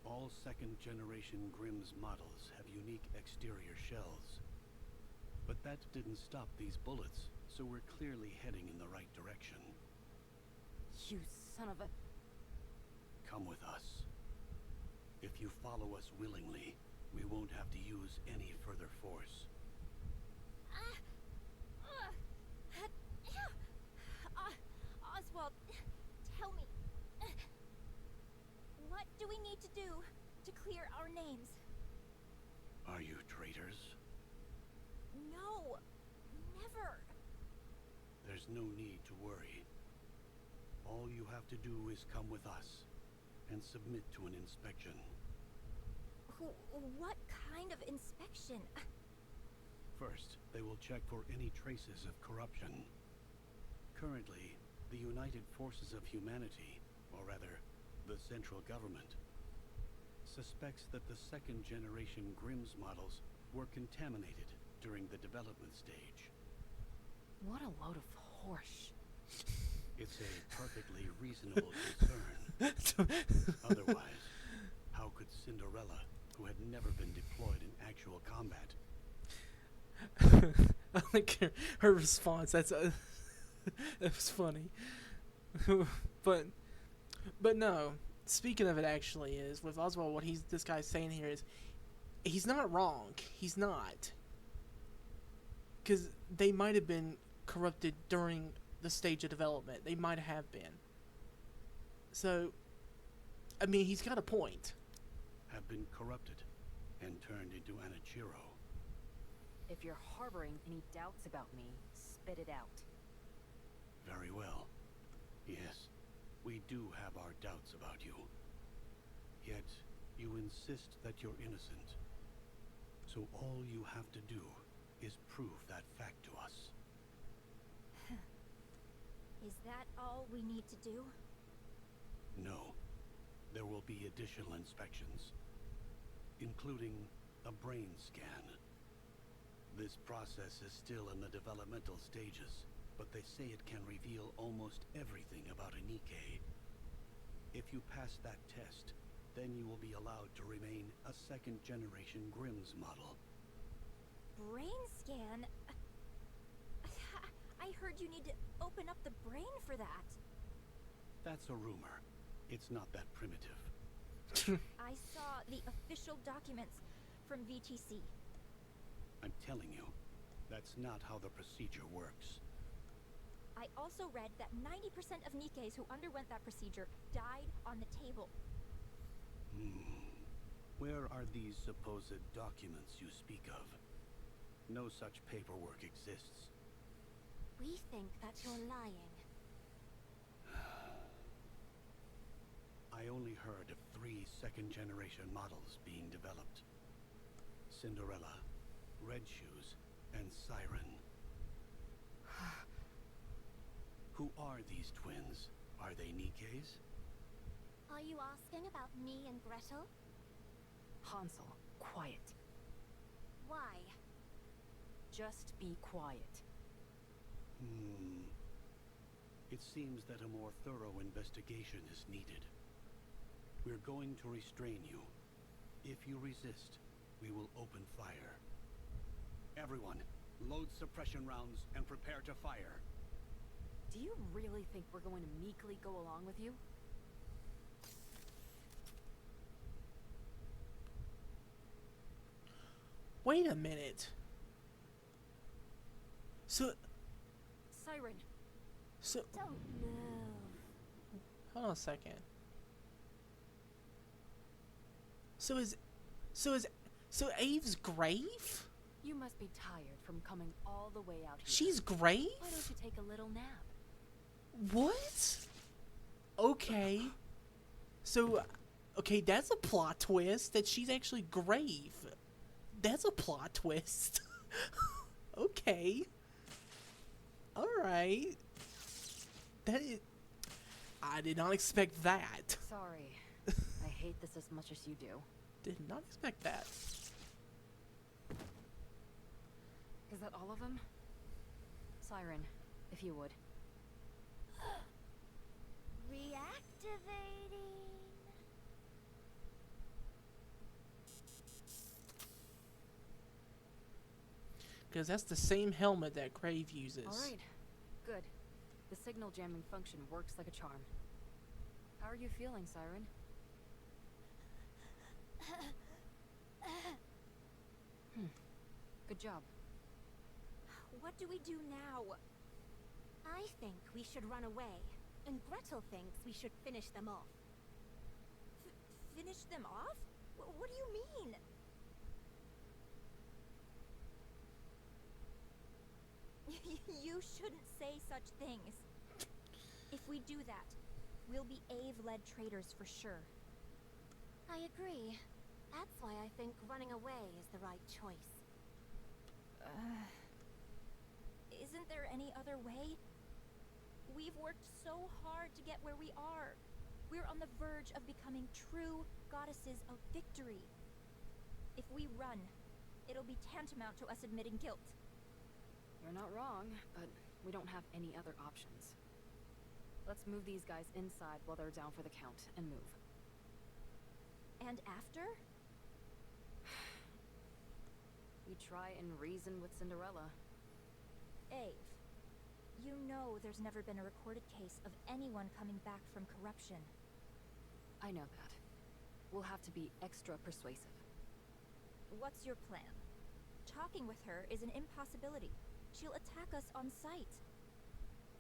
All second-generation Grimm's models have unique exterior shells. But that didn't stop these bullets, so we're clearly heading in the right direction.
You son of a...
Come with us. If you follow us willingly, we won't have to use any further force.
Oswald, tell me. What do we need to do to clear our names?
Are you traitors?
No, never.
There's no need to worry. All you have to do is come with us and submit to an inspection.
What kind of inspection?
First, they will check for any traces of corruption. Currently, the United Forces of Humanity, or rather, the central government, suspects that the second-generation Grimm's models were contaminated during the development stage.
What a load of horse.
It's a perfectly reasonable concern. Otherwise, how could Cinderella, who had never been deployed in actual combat...
I like her response. That was funny. but no. Speaking of it, actually, is with Oswald, what this guy's saying here is, he's not wrong. He's not, because they might have been corrupted during the stage of development. They might have been. So, I mean, he's got a point.
Have been corrupted and turned into Anichiro.
If you're harboring any doubts about me, spit it out.
Very well. Yes, we do have our doubts about you. Yet, you insist that you're innocent. So all you have to do is prove that fact to us.
Is that all we need to do?
No. There will be additional inspections, including a brain scan. This process is still in the developmental stages, but they say it can reveal almost everything about a NIKKE. If you pass that test, then you will be allowed to remain a second-generation Grimm's model.
Brain scan? I heard you need to open up the brain for that.
That's a rumor. It's not that primitive.
I saw the official documents from VTC.
I'm telling you, that's not how the procedure works.
I also read that 90% of NIKKEs who underwent that procedure died on the table.
Where are these supposed documents you speak of? No such paperwork exists.
We think that you're lying.
I only heard of 3 second-generation models being developed. Cinderella, Red Shoes, and Siren. Who are these twins? Are they NIKKEs?
Are you asking about me and Gretel?
Hansel, quiet.
Why?
Just be quiet.
It seems that a more thorough investigation is needed. We're going to restrain you. If you resist, we will open fire. Everyone, load suppression rounds and prepare to fire.
Do you really think we're going to meekly go along with you?
Wait a minute. So
Siren.
Don't move.
Hold on a second. So Abe's grave?
You must be tired from coming all the way out here.
She's grave?
Why don't you take a little nap?
What? Okay. So, okay, that's a plot twist that she's actually grave. That's a plot twist. Okay. Alright. That is... I did not expect that.
Sorry. I hate this as much as you do.
Did not expect that.
Is that all of them? Siren, if you would.
Reactivating.
Because that's the same helmet that Crave uses.
Alright, good. The signal jamming function works like a charm. How are you feeling, Siren? Good job.
What do we do now?
I think we should run away, and Gretel thinks we should finish them off.
Finish them off? What do you mean? You shouldn't say such things. If we do that, we'll be Ave-led traitors for sure.
I agree. That's why I think running away is the right choice.
Isn't there any other way? We've worked so hard to get where we are. We're on the verge of becoming true goddesses of victory. If we run, it'll be tantamount to us admitting guilt.
You're not wrong, but we don't have any other options. Let's move these guys inside while they're down for the count and move.
And after?
We try and reason with Cinderella.
Ave, you know there's never been a recorded case of anyone coming back from corruption.
I know that. We'll have to be extra persuasive.
What's your plan? Talking with her is an impossibility. She'll attack us on sight.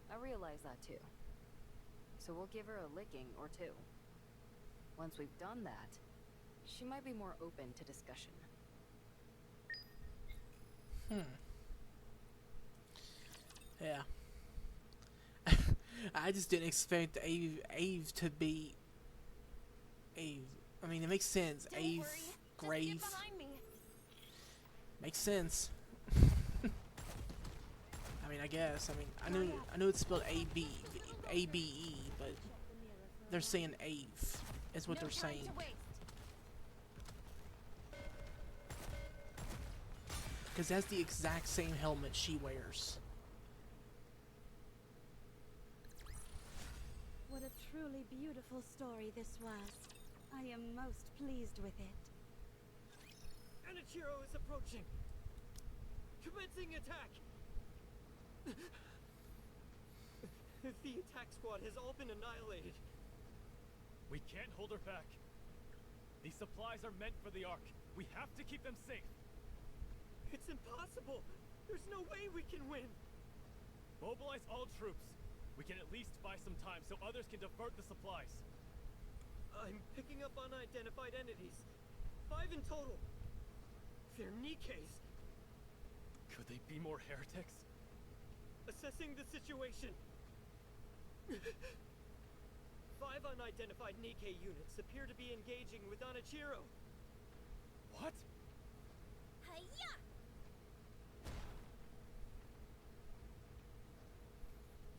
I realize that too. So we'll give her a licking or two. Once we've done that, she might be more open to discussion.
Yeah. I just didn't expect Ave to be Ave. I mean, it makes sense.
Don't
Ave,
worry, just
Grave.
get behind me.
Makes sense. I mean, I guess. I mean, I knew it's spelled A-B-E, but they're saying Ave is what
No
they're
time
saying.
to waste.
Because that's the exact same helmet she wears.
What a truly beautiful story this was. I am most pleased with it.
Enichiro is approaching. Commencing attack. The attack squad has all been annihilated.
We can't hold her back. These supplies are meant for the Ark. We have to keep them safe.
It's impossible. There's no way we can win.
Mobilize all troops. We can at least buy some time so others can divert the supplies.
I'm picking up unidentified entities. 5 in total. They're NIKKEs.
Could they be more heretics?
Assessing the situation. 5 unidentified NIKKE units appear to be engaging with Onichiro.
What?
Hiya!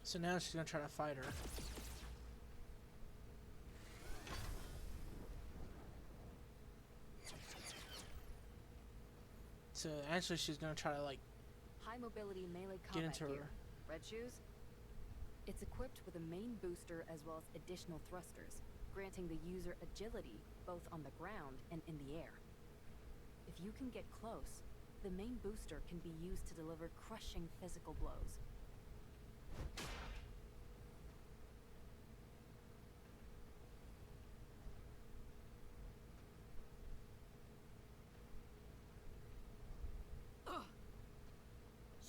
So now she's gonna try to fight her. So actually, she's gonna try to like
High mobility melee
get
combat
into
gear.
her.
Red shoes? It's equipped with a main booster as well as additional thrusters, granting the user agility both on the ground and in the air. If you can get close, the main booster can be used to deliver crushing physical blows.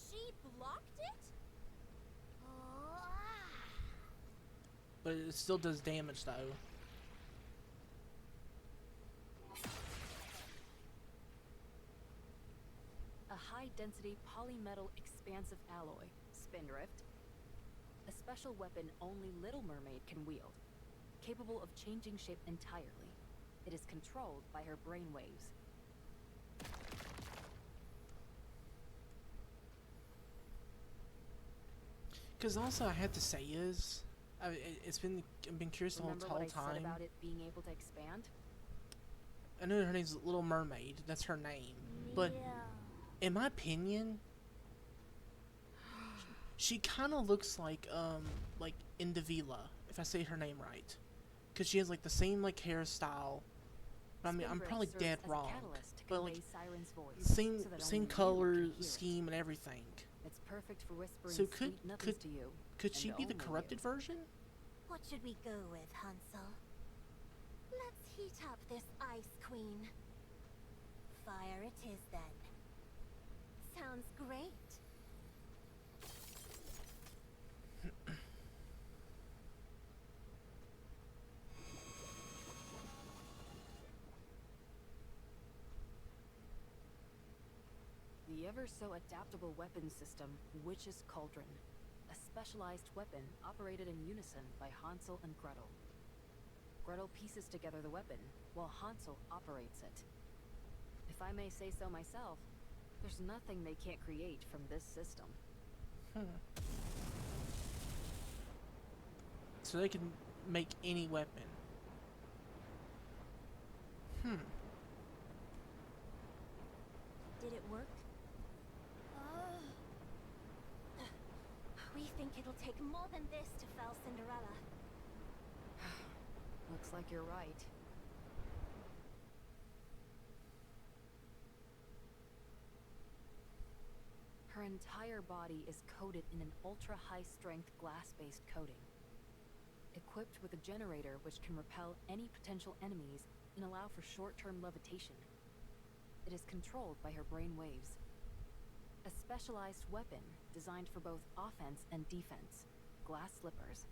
She blocked it?
But it still does damage though.
A high-density polymetal expansive alloy, Spindrift. A special weapon only Little Mermaid can wield, capable of changing shape entirely. It is controlled by her brainwaves.
Because also I have to say is, it's been I've been curious the
Remember
whole
what I said
time.
about it being able to expand?
I know her name's Little Mermaid. That's her name. But in my opinion, she kind of looks like Indivila. if I say her name right, because she has like the same like hairstyle. I mean, I'm probably dead wrong, but like same color scheme and everything.
It's perfect for whispering
So
sweet nothings to you.
could she
and
be the
only
corrupted
you.
version?
What should we go with, Hansel? Let's heat up this Ice Queen. Fire it is, then. Sounds great.
The ever-so-adaptable weapon system, Witch's Cauldron. A specialized weapon operated in unison by Hansel and Gretel. Gretel pieces together the weapon, while Hansel operates it. If I may say so myself, there's nothing they can't create from this system.
So they can make any weapon.
Did it work? We think it'll take more than this to fell Cinderella.
Looks like you're right. Her entire body is coated in an ultra-high-strength glass-based coating. Equipped with a generator which can repel any potential enemies and allow for short-term levitation. It is controlled by her brain waves. A specialized weapon designed for both offense and defense, glass slippers.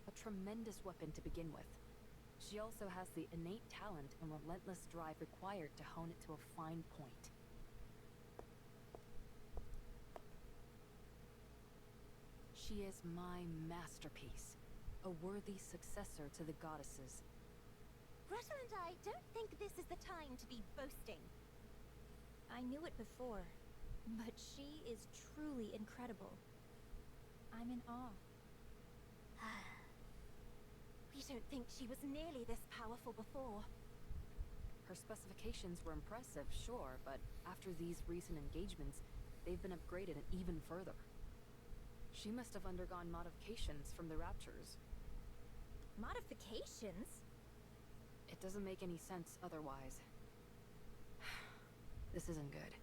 A tremendous weapon to begin with. She also has the innate talent and relentless drive required to hone it to a fine point. She is my masterpiece, a worthy successor to the goddesses.
Gretel and I don't think this is the time to be boasting.
I knew it before, but she is truly incredible. I'm in awe.
We don't think she was nearly this powerful before.
Her specifications were impressive, sure, but after these recent engagements, they've been upgraded even further. She must have undergone modifications from the Raptures.
Modifications?
It doesn't make any sense otherwise. This isn't good.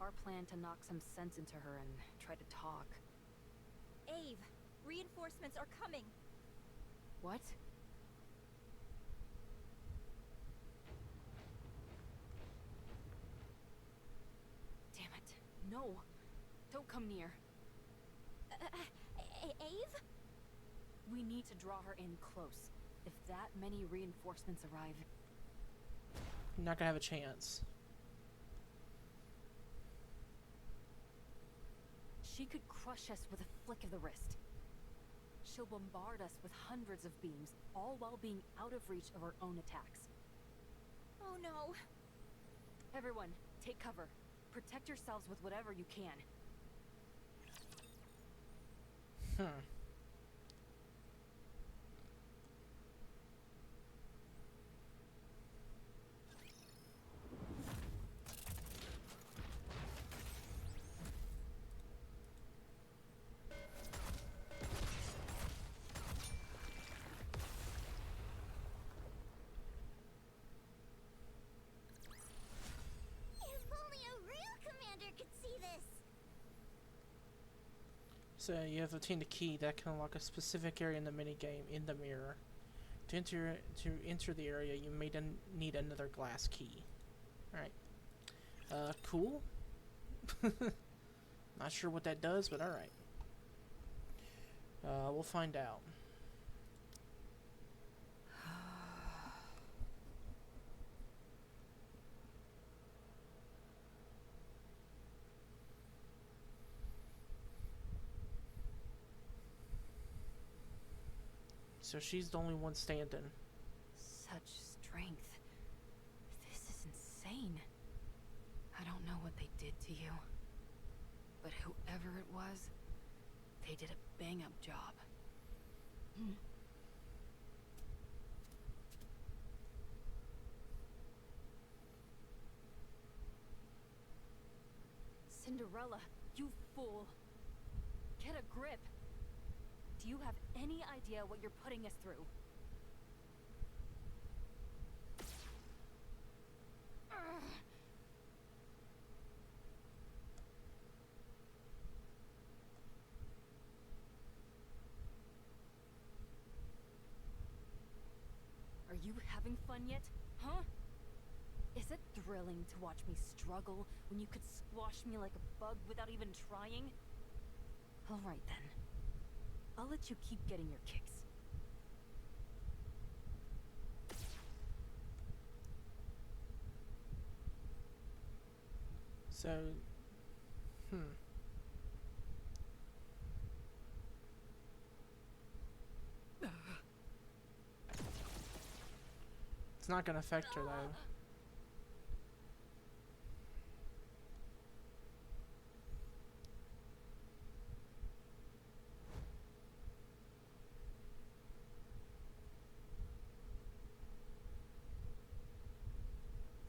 Our plan to knock some sense into her and try to talk.
Ave, reinforcements are coming.
What? Damn it. No. Don't come near.
Ave?
We need to draw her in close. If that many reinforcements arrive...
You're not gonna have a chance.
She could crush us with a flick of the wrist. She'll bombard us with hundreds of beams, all while being out of reach of her own attacks.
Oh no.
Everyone, take cover. Protect yourselves with whatever you can.
If only a real commander could see this.
So you have to obtain the key that can unlock a specific area in the minigame in the mirror. To enter the area, you may need another glass key. Alright. Cool. Not sure what that does, but alright. We'll find out. So she's the only one standing.
Such strength. This is insane. I don't know what they did to you. But whoever it was, they did a bang-up job. Cinderella, you fool. Get a grip. Do you have any idea what you're putting us through? Are you having fun yet? Huh? Is it thrilling to watch me struggle when you could squash me like a bug without even trying? Alright then. I'll let you keep getting your kicks.
So, it's not gonna affect her though.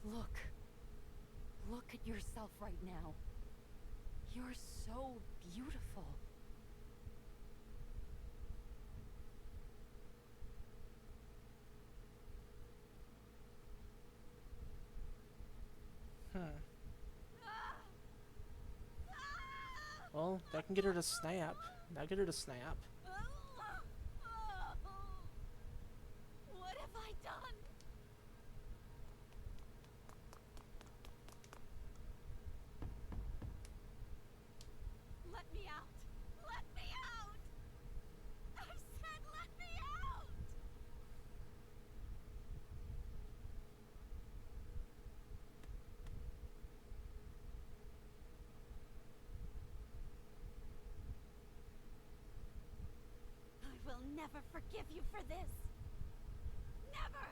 Look. Look at yourself right now. You're so beautiful.
Well, that can get her to snap. That'll get her to snap.
What have I done? Let me out! Let me out! I said let me out! I will never forgive you for this. Never!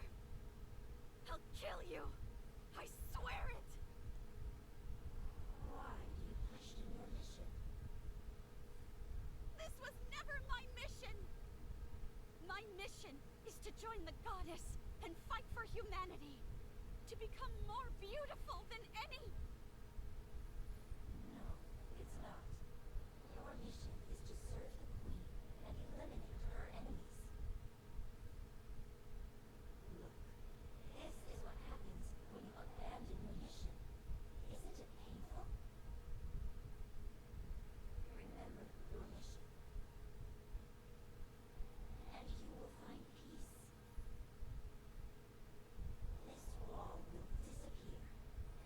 I'll kill you. I swear it.
Why do you question your mission?
This was never my mission. My mission is to join the goddess and fight for humanity. To become more beautiful than any.
No, it's not. Your mission is to serve the Queen and eliminate her enemies. Look, this is what happens when you abandon your mission. Isn't it painful? Remember your mission. And you will find peace. This wall will disappear,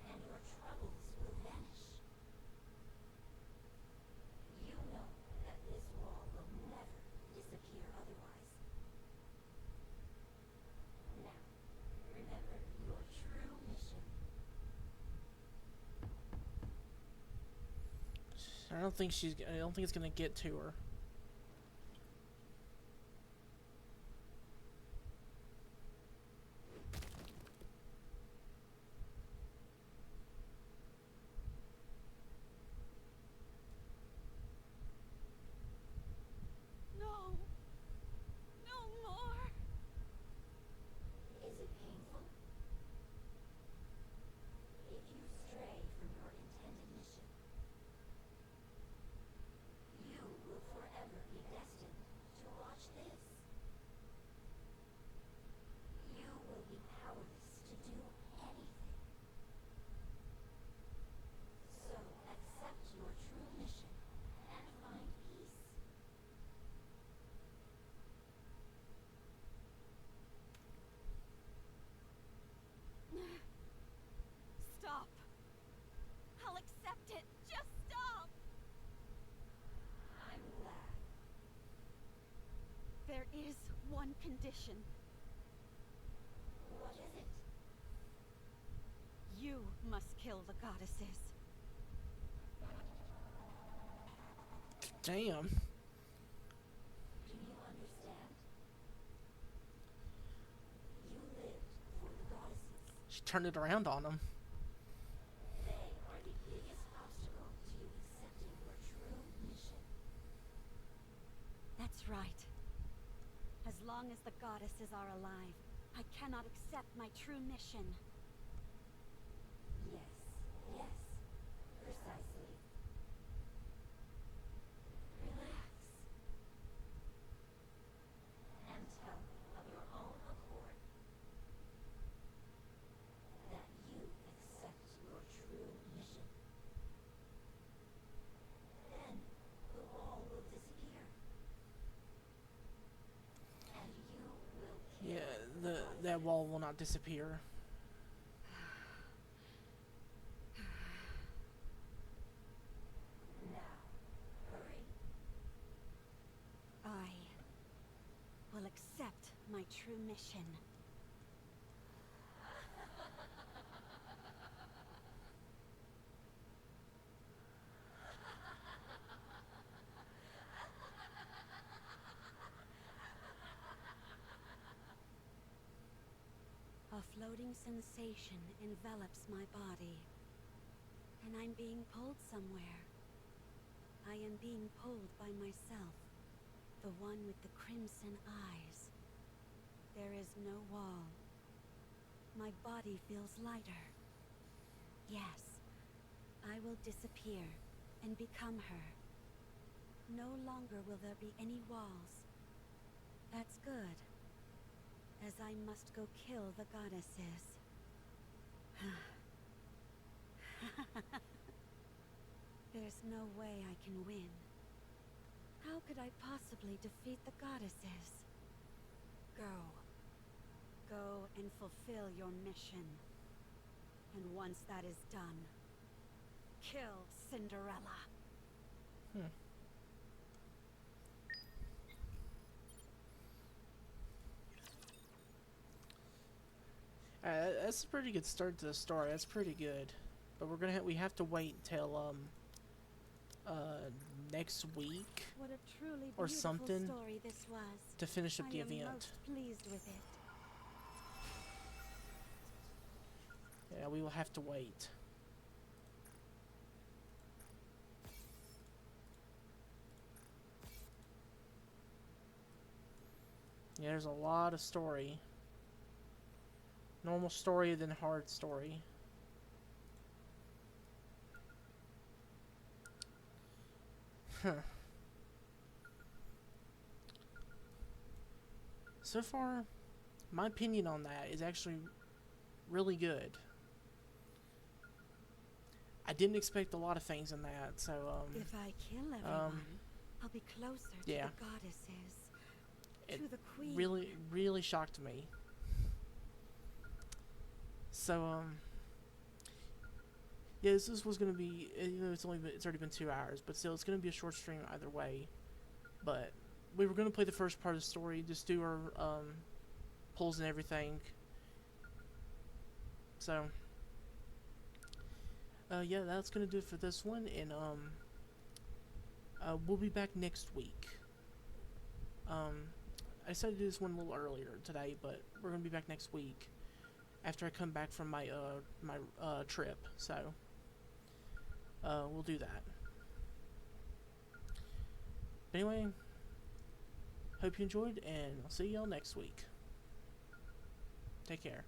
and your troubles will vanish. You know that this wall will never disappear otherwise. Now, remember your true mission.
I don't think it's gonna get to her.
No. No more.
Is it painful? If you stray from your intended mission, you will forever be destined to watch this. You will be powerless to do anything. So accept your true mission and find peace.
Stop. I'll accept it. Just stop.
I'm glad.
There is one condition.
What is it?
You must kill the goddesses.
Damn.
Do you understand? You lived for the goddesses.
She turned it around on him.
They are the biggest obstacle to you accepting your true mission.
That's right. As long as the goddesses are alive, I cannot accept my true mission.
Yes, yes, precisely. Relax.
that wall will not disappear.
I will accept my true mission. A floating sensation envelops my body, and I'm being pulled somewhere. I am being pulled by myself, the one with the crimson eyes. There is no wall. My body feels lighter. Yes, I will disappear and become her. No longer will there be any walls. That's good, as I must go kill the goddesses. There's no way I can win. How could I possibly defeat the goddesses? Go. Go and fulfill your mission. And once that is done, kill Cinderella.
That's a pretty good start to the story. That's pretty good, but we have to wait until next week
What a truly
or
beautiful
something
story this was.
to finish up
I
the
am
event.
most pleased with it.
Yeah, we will have to wait. Yeah, there's a lot of story. Normal story, then hard story. Huh. So far, my opinion on that is actually really good. I didn't expect a lot of things in that, so
If I kill everyone, I'll be closer to
yeah.
the goddesses,
It
to the queen.
really shocked me. So yeah, this was gonna be, you know, it's already been 2 hours, but still, it's gonna be a short stream either way. But we were gonna play the first part of the story, just do our pulls and everything. So yeah, that's gonna do it for this one, and we'll be back next week. I decided to do this one a little earlier today, but we're gonna be back next week after I come back from my trip. So we'll do that. But anyway, hope you enjoyed, and I'll see y'all next week. Take care.